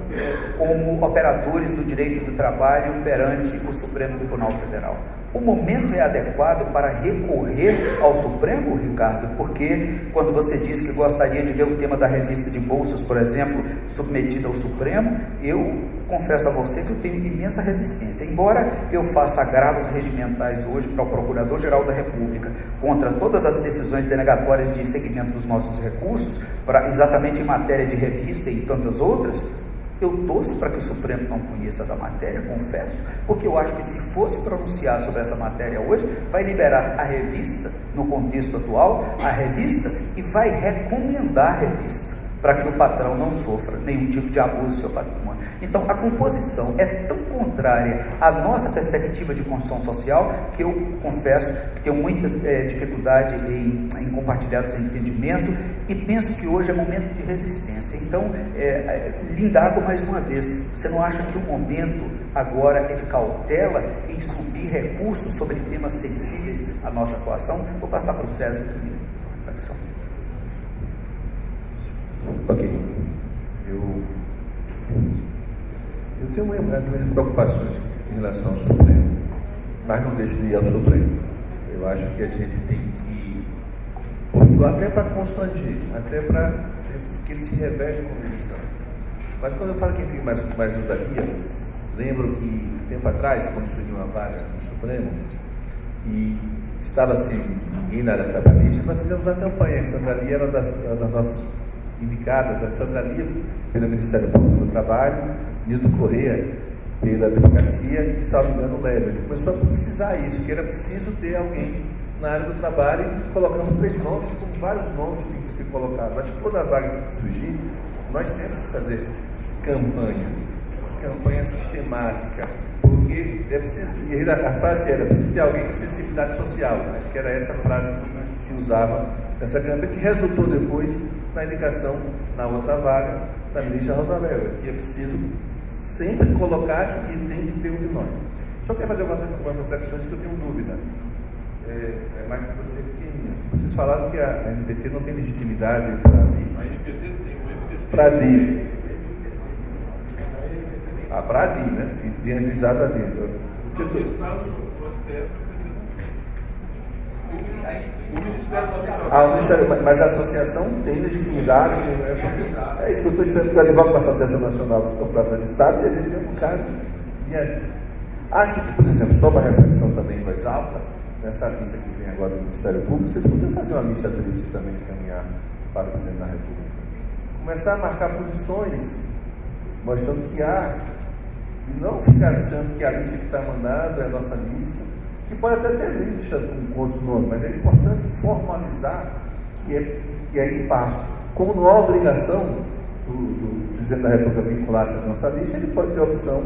S6: como operadores do direito do trabalho perante o Supremo Tribunal Federal. O momento é adequado para recorrer ao Supremo, Ricardo? Porque quando você diz que gostaria de ver o tema da revista de bolsas, por exemplo, submetido ao Supremo, eu confesso a você que eu tenho imensa resistência. Embora eu faça agravos regimentais hoje para o Procurador-Geral da República contra todas as decisões denegatórias de segmento dos nossos recursos, exatamente em matéria de revista e tantas outras, eu torço para que o Supremo não conheça da matéria, confesso, porque eu acho que se fosse pronunciar sobre essa matéria hoje, vai liberar a revista, no contexto atual, a revista, e vai recomendar a revista, para que o patrão não sofra nenhum tipo de abuso do seu patrimônio. Então, a composição é tão contrária à nossa perspectiva de construção social, que eu confesso que tenho muita dificuldade em compartilhar esse entendimento, e penso que hoje é momento de resistência. Então, lhe indago mais uma vez, você não acha que o momento agora é de cautela em subir recursos sobre temas sensíveis à nossa atuação? Vou passar para o César primeiro.
S7: Ok. Eu tenho as minhas preocupações em relação ao Supremo, mas não deixo de ir ao Supremo. Eu acho que a gente tem que postular até para constranger, até para que ele se revele como eles são. Mas quando eu falo que tem mais ousadia, lembro que tempo atrás, quando surgiu uma vaga no Supremo, e estava sem ninguém na área trabalhista, nós fizemos uma campanha. A Sandra Lia era das nossas indicadas, a Sandra Lia pelo Ministério Público do Trabalho, Nilton Corrêa pela Advocacia e, salvo engano, o Léber. A gente começou a publicizar isso, que era preciso ter alguém na área do trabalho, e colocamos 3 nomes, como vários nomes têm que ser colocados. Acho que toda vaga que surgir, nós temos que fazer campanha sistemática, porque é preciso, a frase era, preciso ter alguém com sensibilidade social. Acho que era essa frase que se usava nessa campanha, que resultou depois na indicação na outra vaga da ministra Rosa Weber, que é preciso sempre colocar e tem de ter um de nós. Só quero fazer algumas reflexões que eu tenho dúvida. É mais que você pequenininha. Vocês falaram que a NPT não tem legitimidade para DI. A NPT tem o MPT. Para DI. Para DI, né? E tem agilizado dentro. O Estado, o STF, mas a associação tem legitimidade, é isso que eu estou esperando, que eu advogo para a Associação Nacional dos Procuradores do Estado, e a gente tem um bocado de... Acho que, por exemplo, só uma reflexão também em voz alta, nessa lista que vem agora do Ministério Público, vocês poderiam fazer uma lista tríplice também encaminhar para o Presidente da República. Começar a marcar posições, mostrando que há, e não ficar achando que a lista que está mandando é a nossa lista, que pode até ter lista com outros nomes, mas é importante formalizar que é espaço. Como não há obrigação do Presidente da República vincular-se à nossa lista, ele pode ter a opção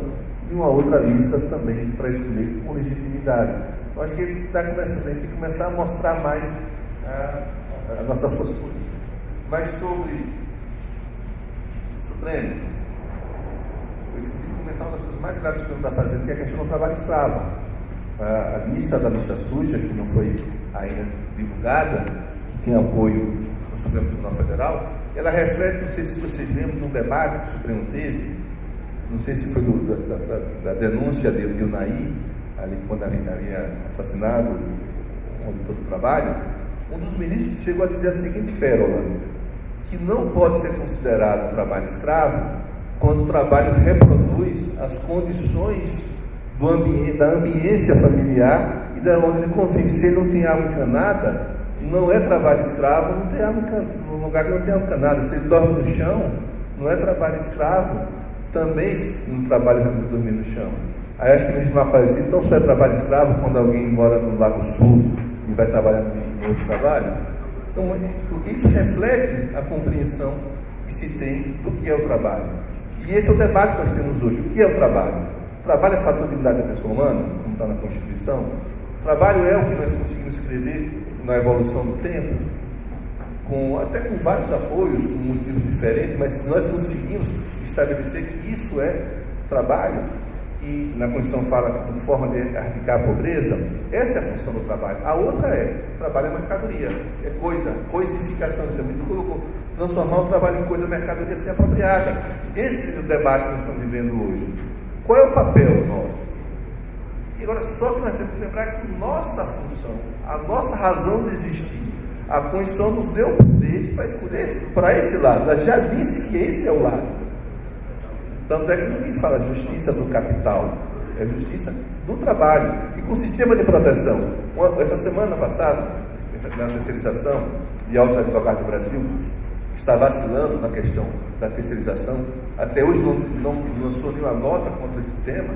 S7: de uma outra lista também para escolher com legitimidade. Eu acho que ele está começando, ele tem que começar a mostrar mais a nossa força política. Mas sobre Supremo, eu esqueci de comentar uma das coisas mais graves que o Supremo está fazendo, que é a questão do trabalho escravo. A lista da lista suja, que não foi ainda divulgada, que tem apoio do Supremo Tribunal Federal, ela reflete, não sei se vocês lembram, de um debate que o Supremo teve, não sei se foi da denúncia de Unaí, ali quando havia assassinado o auditor do trabalho, um dos ministros chegou a dizer a seguinte pérola, que não pode ser considerado trabalho escravo quando o trabalho reproduz as condições da ambiência familiar e da onde ele convive. Se ele não tem água encanada, não é trabalho escravo, não tem água encanada, no lugar que não tem água encanada. Se ele dorme no chão, não é trabalho escravo, também não trabalha dormir no chão. Aí acho que o ministro Aparecido, então só é trabalho escravo quando alguém mora no Lago Sul e vai trabalhar em outro trabalho? Então, porque isso reflete a compreensão que se tem do que é o trabalho. E esse é o debate que nós temos hoje. O que é o trabalho? O trabalho é fator de dignidade da pessoa humana, como está na Constituição. O trabalho é o que nós conseguimos escrever na evolução do tempo, até com vários apoios, com motivos diferentes, mas se nós conseguimos estabelecer que isso é trabalho, que na Constituição fala como forma de erradicar a pobreza, essa é a função do trabalho. A outra trabalho é mercadoria, é coisificação, isso é muito colocou, transformar o trabalho em coisa, mercadoria ser apropriada. Esse é o debate que nós estamos vivendo hoje. Qual é o papel nosso? E agora, só que nós temos que lembrar que nossa função, a nossa razão de existir, a Constituição nos deu poderes para escolher para esse lado. Ela já disse que esse é o lado. Tanto é que ninguém fala justiça do capital, é justiça do trabalho e com sistema de proteção. Essa semana passada, na terceirização de altos advogados do Brasil, está vacilando na questão da terceirização. Até hoje não lançou nenhuma nota contra esse tema.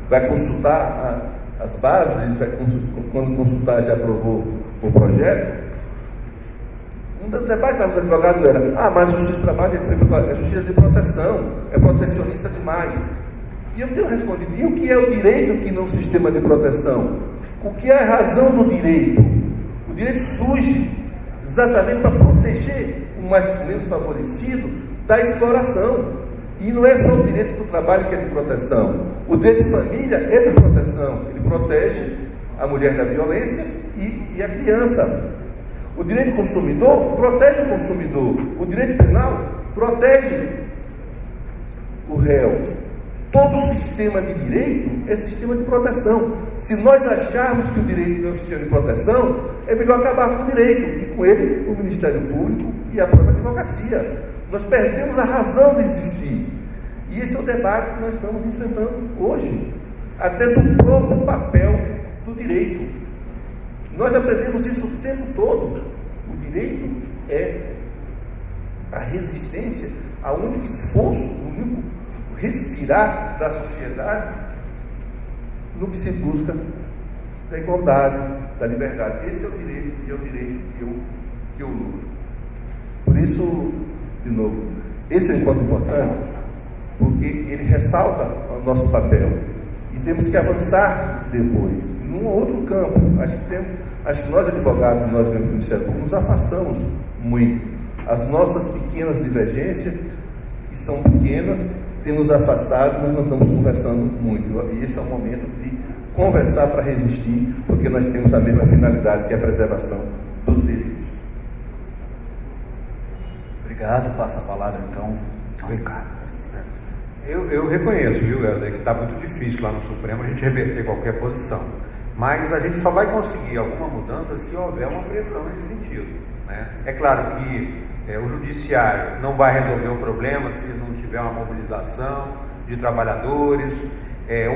S7: Vai consultar as bases, quando consultar já aprovou o projeto. Um debate dos advogados era, mas a justiça do trabalho é justiça de proteção, é protecionista demais. E eu tenho respondido, e o que é o direito que não é um sistema de proteção? O que é a razão do direito? O direito surge exatamente para proteger o mais menos favorecido da exploração. E não é só o direito do trabalho que é de proteção. O direito de família é de proteção. Ele protege a mulher da violência e a criança. O direito consumidor protege o consumidor. O direito penal protege o réu. Todo sistema de direito é sistema de proteção. Se nós acharmos que o direito não é um sistema de proteção, é melhor acabar com o direito. E com ele, o Ministério Público e a própria advocacia. Nós perdemos a razão de existir. E esse é o debate que nós estamos enfrentando hoje. Até do próprio papel do direito. Nós aprendemos isso o tempo todo. O direito é a resistência, a único esforço, o único respirar da sociedade no que se busca da igualdade, da liberdade. Esse é o direito e é o direito que eu luto. Por isso, de novo, esse é um encontro importante, porque ele ressalta o nosso papel. E temos que avançar depois, num outro campo. Acho que nós advogados, nós do Ministério Público, nos afastamos muito. As nossas pequenas divergências, que são pequenas, têm nos afastado, mas não estamos conversando muito. E esse é o momento de conversar para resistir, porque nós temos a mesma finalidade, que é a preservação dos direitos.
S6: Obrigado. Passa a palavra, então, ao Ricardo.
S4: Eu reconheço, viu, Helder, que está muito difícil lá no Supremo a gente reverter qualquer posição. Mas a gente só vai conseguir alguma mudança se houver uma pressão nesse sentido, né? É claro que o judiciário não vai resolver o problema se não tiver uma mobilização de trabalhadores,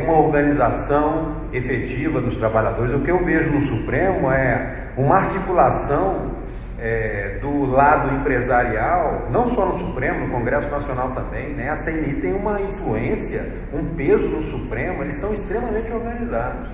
S4: uma organização efetiva dos trabalhadores. O que eu vejo no Supremo é uma articulação do lado empresarial, não só no Supremo, no Congresso Nacional também, né? A CNI tem uma influência, um peso no Supremo, eles são extremamente organizados.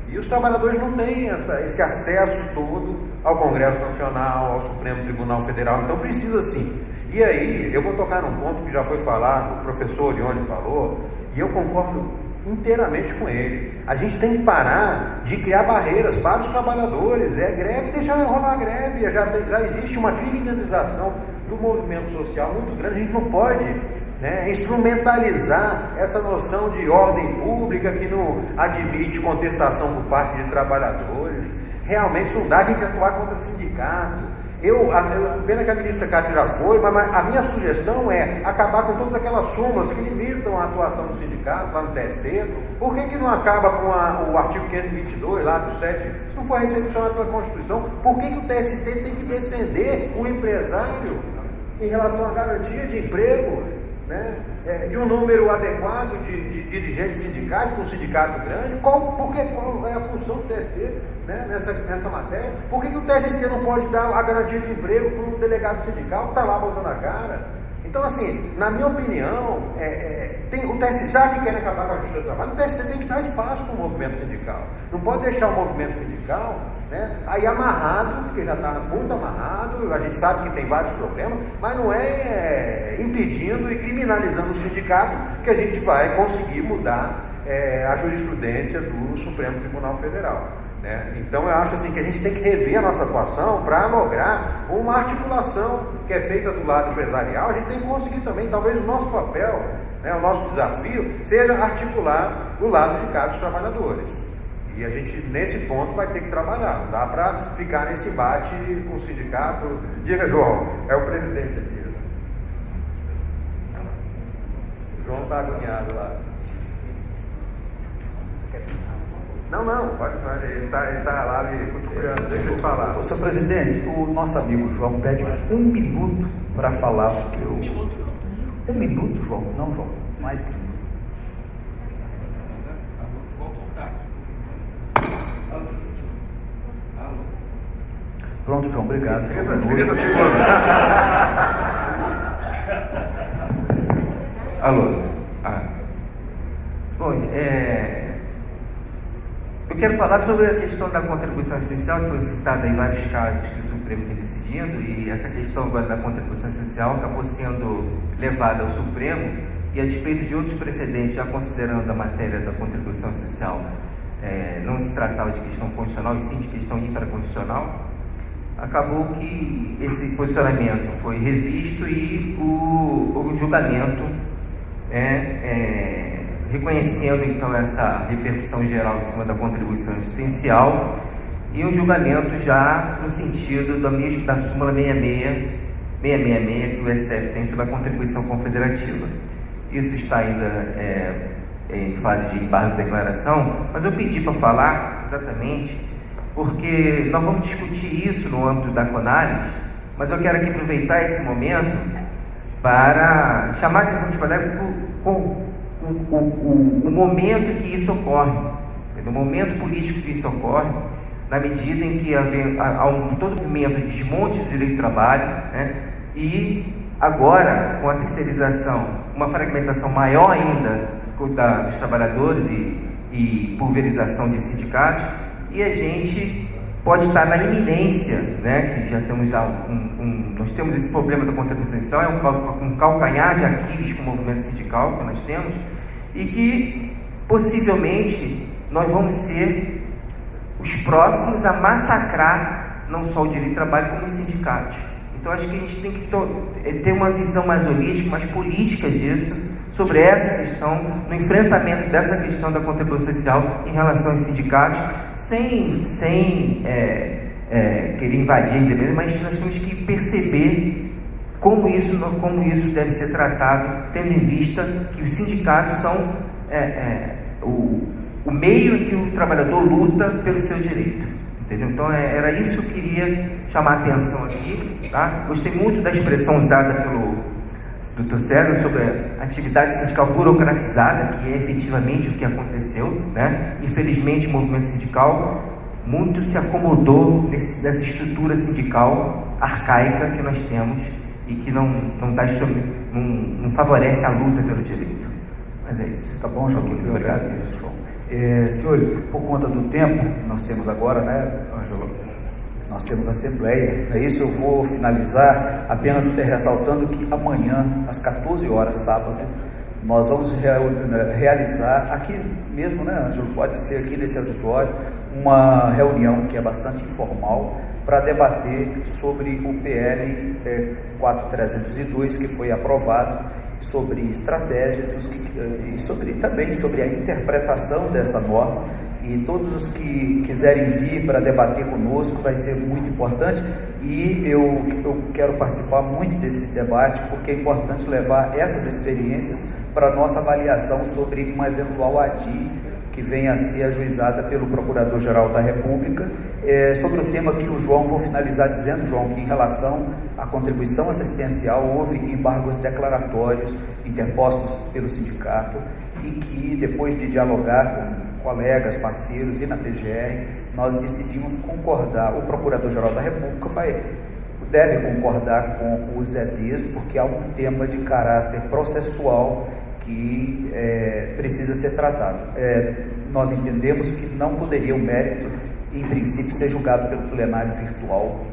S4: E os trabalhadores não têm esse acesso todo ao Congresso Nacional, ao Supremo Tribunal Federal, então precisa sim. E aí, eu vou tocar num ponto que já foi falado, o professor Orione falou, e eu concordo inteiramente com ele. A gente tem que parar de criar barreiras para os trabalhadores. É greve, deixa rolar a greve. Já existe uma criminalização do movimento social muito grande. A gente não pode
S5: né, instrumentalizar essa noção de ordem pública que não admite contestação por parte de trabalhadores. Realmente não dá a gente atuar contra sindicato. Pena que a ministra Cátia já foi, mas a minha sugestão é acabar com todas aquelas súmulas que limitam a atuação do sindicato lá no TST. Por que não acaba com o artigo 522 lá do 7? Se não for recepcionado pela Constituição, por que o TST tem que defender o empresário em relação à garantia de emprego, né, de um número adequado de dirigentes sindicais para um sindicato grande? Qual é a função do TST, né, nessa matéria? Por que o TST não pode dar a garantia de emprego para um delegado sindical que está lá botando a cara? Então, assim, na minha opinião, o TST, já que querem acabar com a justiça do trabalho, o TST tem que dar espaço para o movimento sindical. Não pode deixar o movimento sindical, né, aí amarrado, porque já está muito amarrado, a gente sabe que tem vários problemas, mas não é impedindo e criminalizando o sindicato que a gente vai conseguir mudar a jurisprudência do Supremo Tribunal Federal. Então eu acho assim que a gente tem que rever a nossa atuação para lograr uma articulação que é feita do lado empresarial. A gente tem que conseguir também, talvez o nosso papel, né, o nosso desafio seja articular o lado de cada dos trabalhadores. E a gente nesse ponto vai ter que trabalhar, não dá para ficar nesse embate com o sindicato. Diga, João, é o presidente aqui. O João está agoniado lá. Não, pode falar, ele está lá me cutucando, deixa eu falar.
S6: Senhor presidente, o nosso amigo João pede 1 minuto para falar. Um minuto, João? Não, João, mais que 1 minuto. Pronto, João, obrigado.
S5: 30 segundos.
S8: Alô? Bom, eu quero falar sobre a questão da contribuição essencial, que foi citada em vários casos que o Supremo tem decidido, e essa questão agora da contribuição essencial acabou sendo levada ao Supremo, e a despeito de outros precedentes, já considerando a matéria da contribuição essencial, não se tratava de questão constitucional, e sim de questão infraconstitucional, acabou que esse posicionamento foi revisto e houve um julgamento reconhecendo então essa repercussão geral em cima da contribuição existencial e um julgamento já no sentido da súmula 666 que o STF tem sobre a contribuição confederativa. Isso está ainda em fase de embargo de declaração, mas eu pedi para falar exatamente porque nós vamos discutir isso no âmbito da CONALES, mas eu quero aqui aproveitar esse momento para chamar a atenção dos colegas o momento que isso ocorre, o momento político que isso ocorre, na medida em que há todo movimento de desmonte do direito do trabalho, né, e agora, com a terceirização, uma fragmentação maior ainda dos trabalhadores e pulverização de sindicatos, e a gente pode estar na iminência, né, que já temos nós temos esse problema da contribuição essencial, é um calcanhar de Aquiles com o movimento sindical que nós temos, e que possivelmente nós vamos ser os próximos a massacrar não só o direito do trabalho como os sindicatos. Então acho que a gente tem que ter uma visão mais holística, mais política disso, sobre essa questão, no enfrentamento dessa questão da contribuição social em relação aos sindicatos, sem querer invadir a independência, mas nós temos que perceber como isso deve ser tratado, tendo em vista que os sindicatos são o meio em que o trabalhador luta pelo seu direito. Entendeu? Então era isso que eu queria chamar a atenção aqui. Tá? Gostei muito da expressão usada pelo Dr. César sobre a atividade sindical burocratizada, que é efetivamente o que aconteceu, né? Infelizmente o movimento sindical muito se acomodou nessa estrutura sindical arcaica que nós temos e que não favorece a luta pelo direito. Mas é isso.
S6: Tá bom, João? Eu agradeço, João. Senhores, por conta do tempo que nós temos agora, né, Ângelo? Nós temos assembleia, é isso. Eu vou finalizar apenas ressaltando que amanhã, às 14 horas, sábado, nós vamos realizar aqui mesmo, né, Ângelo? Pode ser aqui nesse auditório, uma reunião que é bastante informal para debater sobre o PL 4302, que foi aprovado sobre estratégias e também sobre a interpretação dessa norma. E todos os que quiserem vir para debater conosco vai ser muito importante, e eu quero participar muito desse debate, porque é importante levar essas experiências para a nossa avaliação sobre uma eventual ADI que venha a ser ajuizada pelo Procurador-Geral da República, sobre o tema que o João, vou finalizar dizendo, João, que em relação à contribuição assistencial houve embargos declaratórios interpostos pelo sindicato, e que depois de dialogar com colegas, parceiros e na PGR, nós decidimos concordar. O Procurador-Geral da República deve concordar com os EDs, porque há um tema de caráter processual que precisa ser tratado. Nós entendemos que não poderia o mérito, em princípio, ser julgado pelo plenário virtual,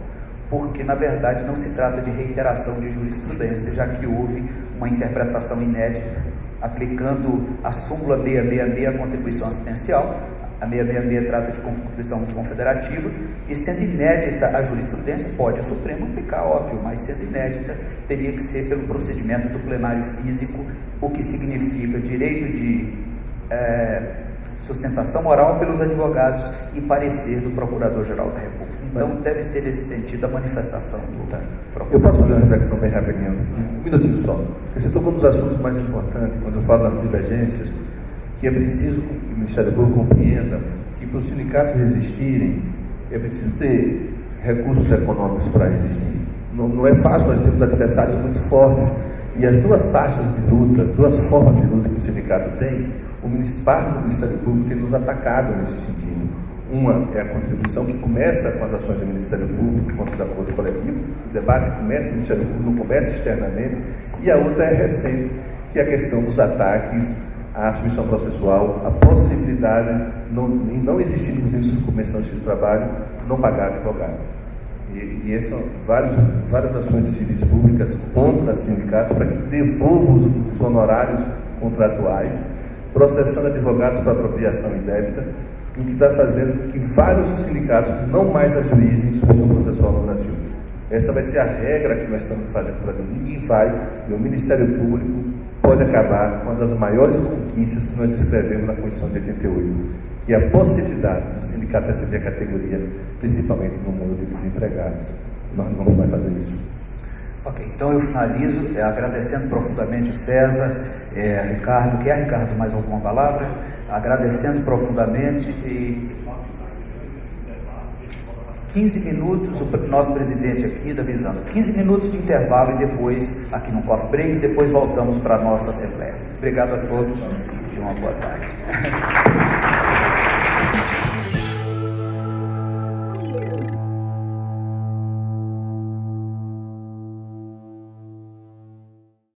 S6: porque, na verdade, não se trata de reiteração de jurisprudência, já que houve uma interpretação inédita aplicando a súmula 666 à contribuição assistencial. A 666 trata de contribuição confederativa, e sendo inédita a jurisprudência, pode o Supremo aplicar, óbvio, mas sendo inédita, teria que ser pelo procedimento do plenário físico, o que significa direito de sustentação oral pelos advogados e parecer do Procurador-Geral da República. Então, deve ser nesse sentido a manifestação do
S7: Eu posso fazer uma reflexão bem rapidinho? Um minutinho só. Você tocou nos assuntos mais importantes, quando eu falo nas divergências, que é preciso que o Ministério Público compreenda que para os sindicatos resistirem, é preciso ter recursos econômicos para resistir. Não é fácil, nós temos adversários muito fortes, e as duas taxas de luta, duas formas de luta que o sindicato tem, parte do Ministério Público tem nos atacado nesse sentido. Uma é a contribuição, que começa com as ações do Ministério Público contra os acordos coletivos, o debate começa com o Ministério Público, não começa externamente, e a outra é recente, que é a questão dos ataques à submissão processual, a possibilidade, em não existir nos comissões de trabalho, não pagar advogado. E essas são várias ações de civis públicas contra sindicatos para que devolvam os honorários contratuais, processando advogados para apropriação indébita, o que está fazendo que vários sindicatos não mais ajuizem submissão processual no Brasil. Essa vai ser a regra que nós estamos fazendo no Brasil. Ninguém vai, e o Ministério Público pode acabar com uma das maiores conquistas que nós escrevemos na Constituição de 88, que é a possibilidade do sindicato defender a categoria, principalmente no mundo de desempregados. Nós não vamos mais fazer isso.
S6: Ok, então eu finalizo agradecendo profundamente o César, Ricardo. Quer, Ricardo, mais alguma palavra? Agradecendo profundamente, e 15 minutos, o nosso presidente aqui, avisando, 15 minutos de intervalo e depois, aqui no coffee break, depois voltamos para a nossa Assembleia. Obrigado a todos e uma boa tarde.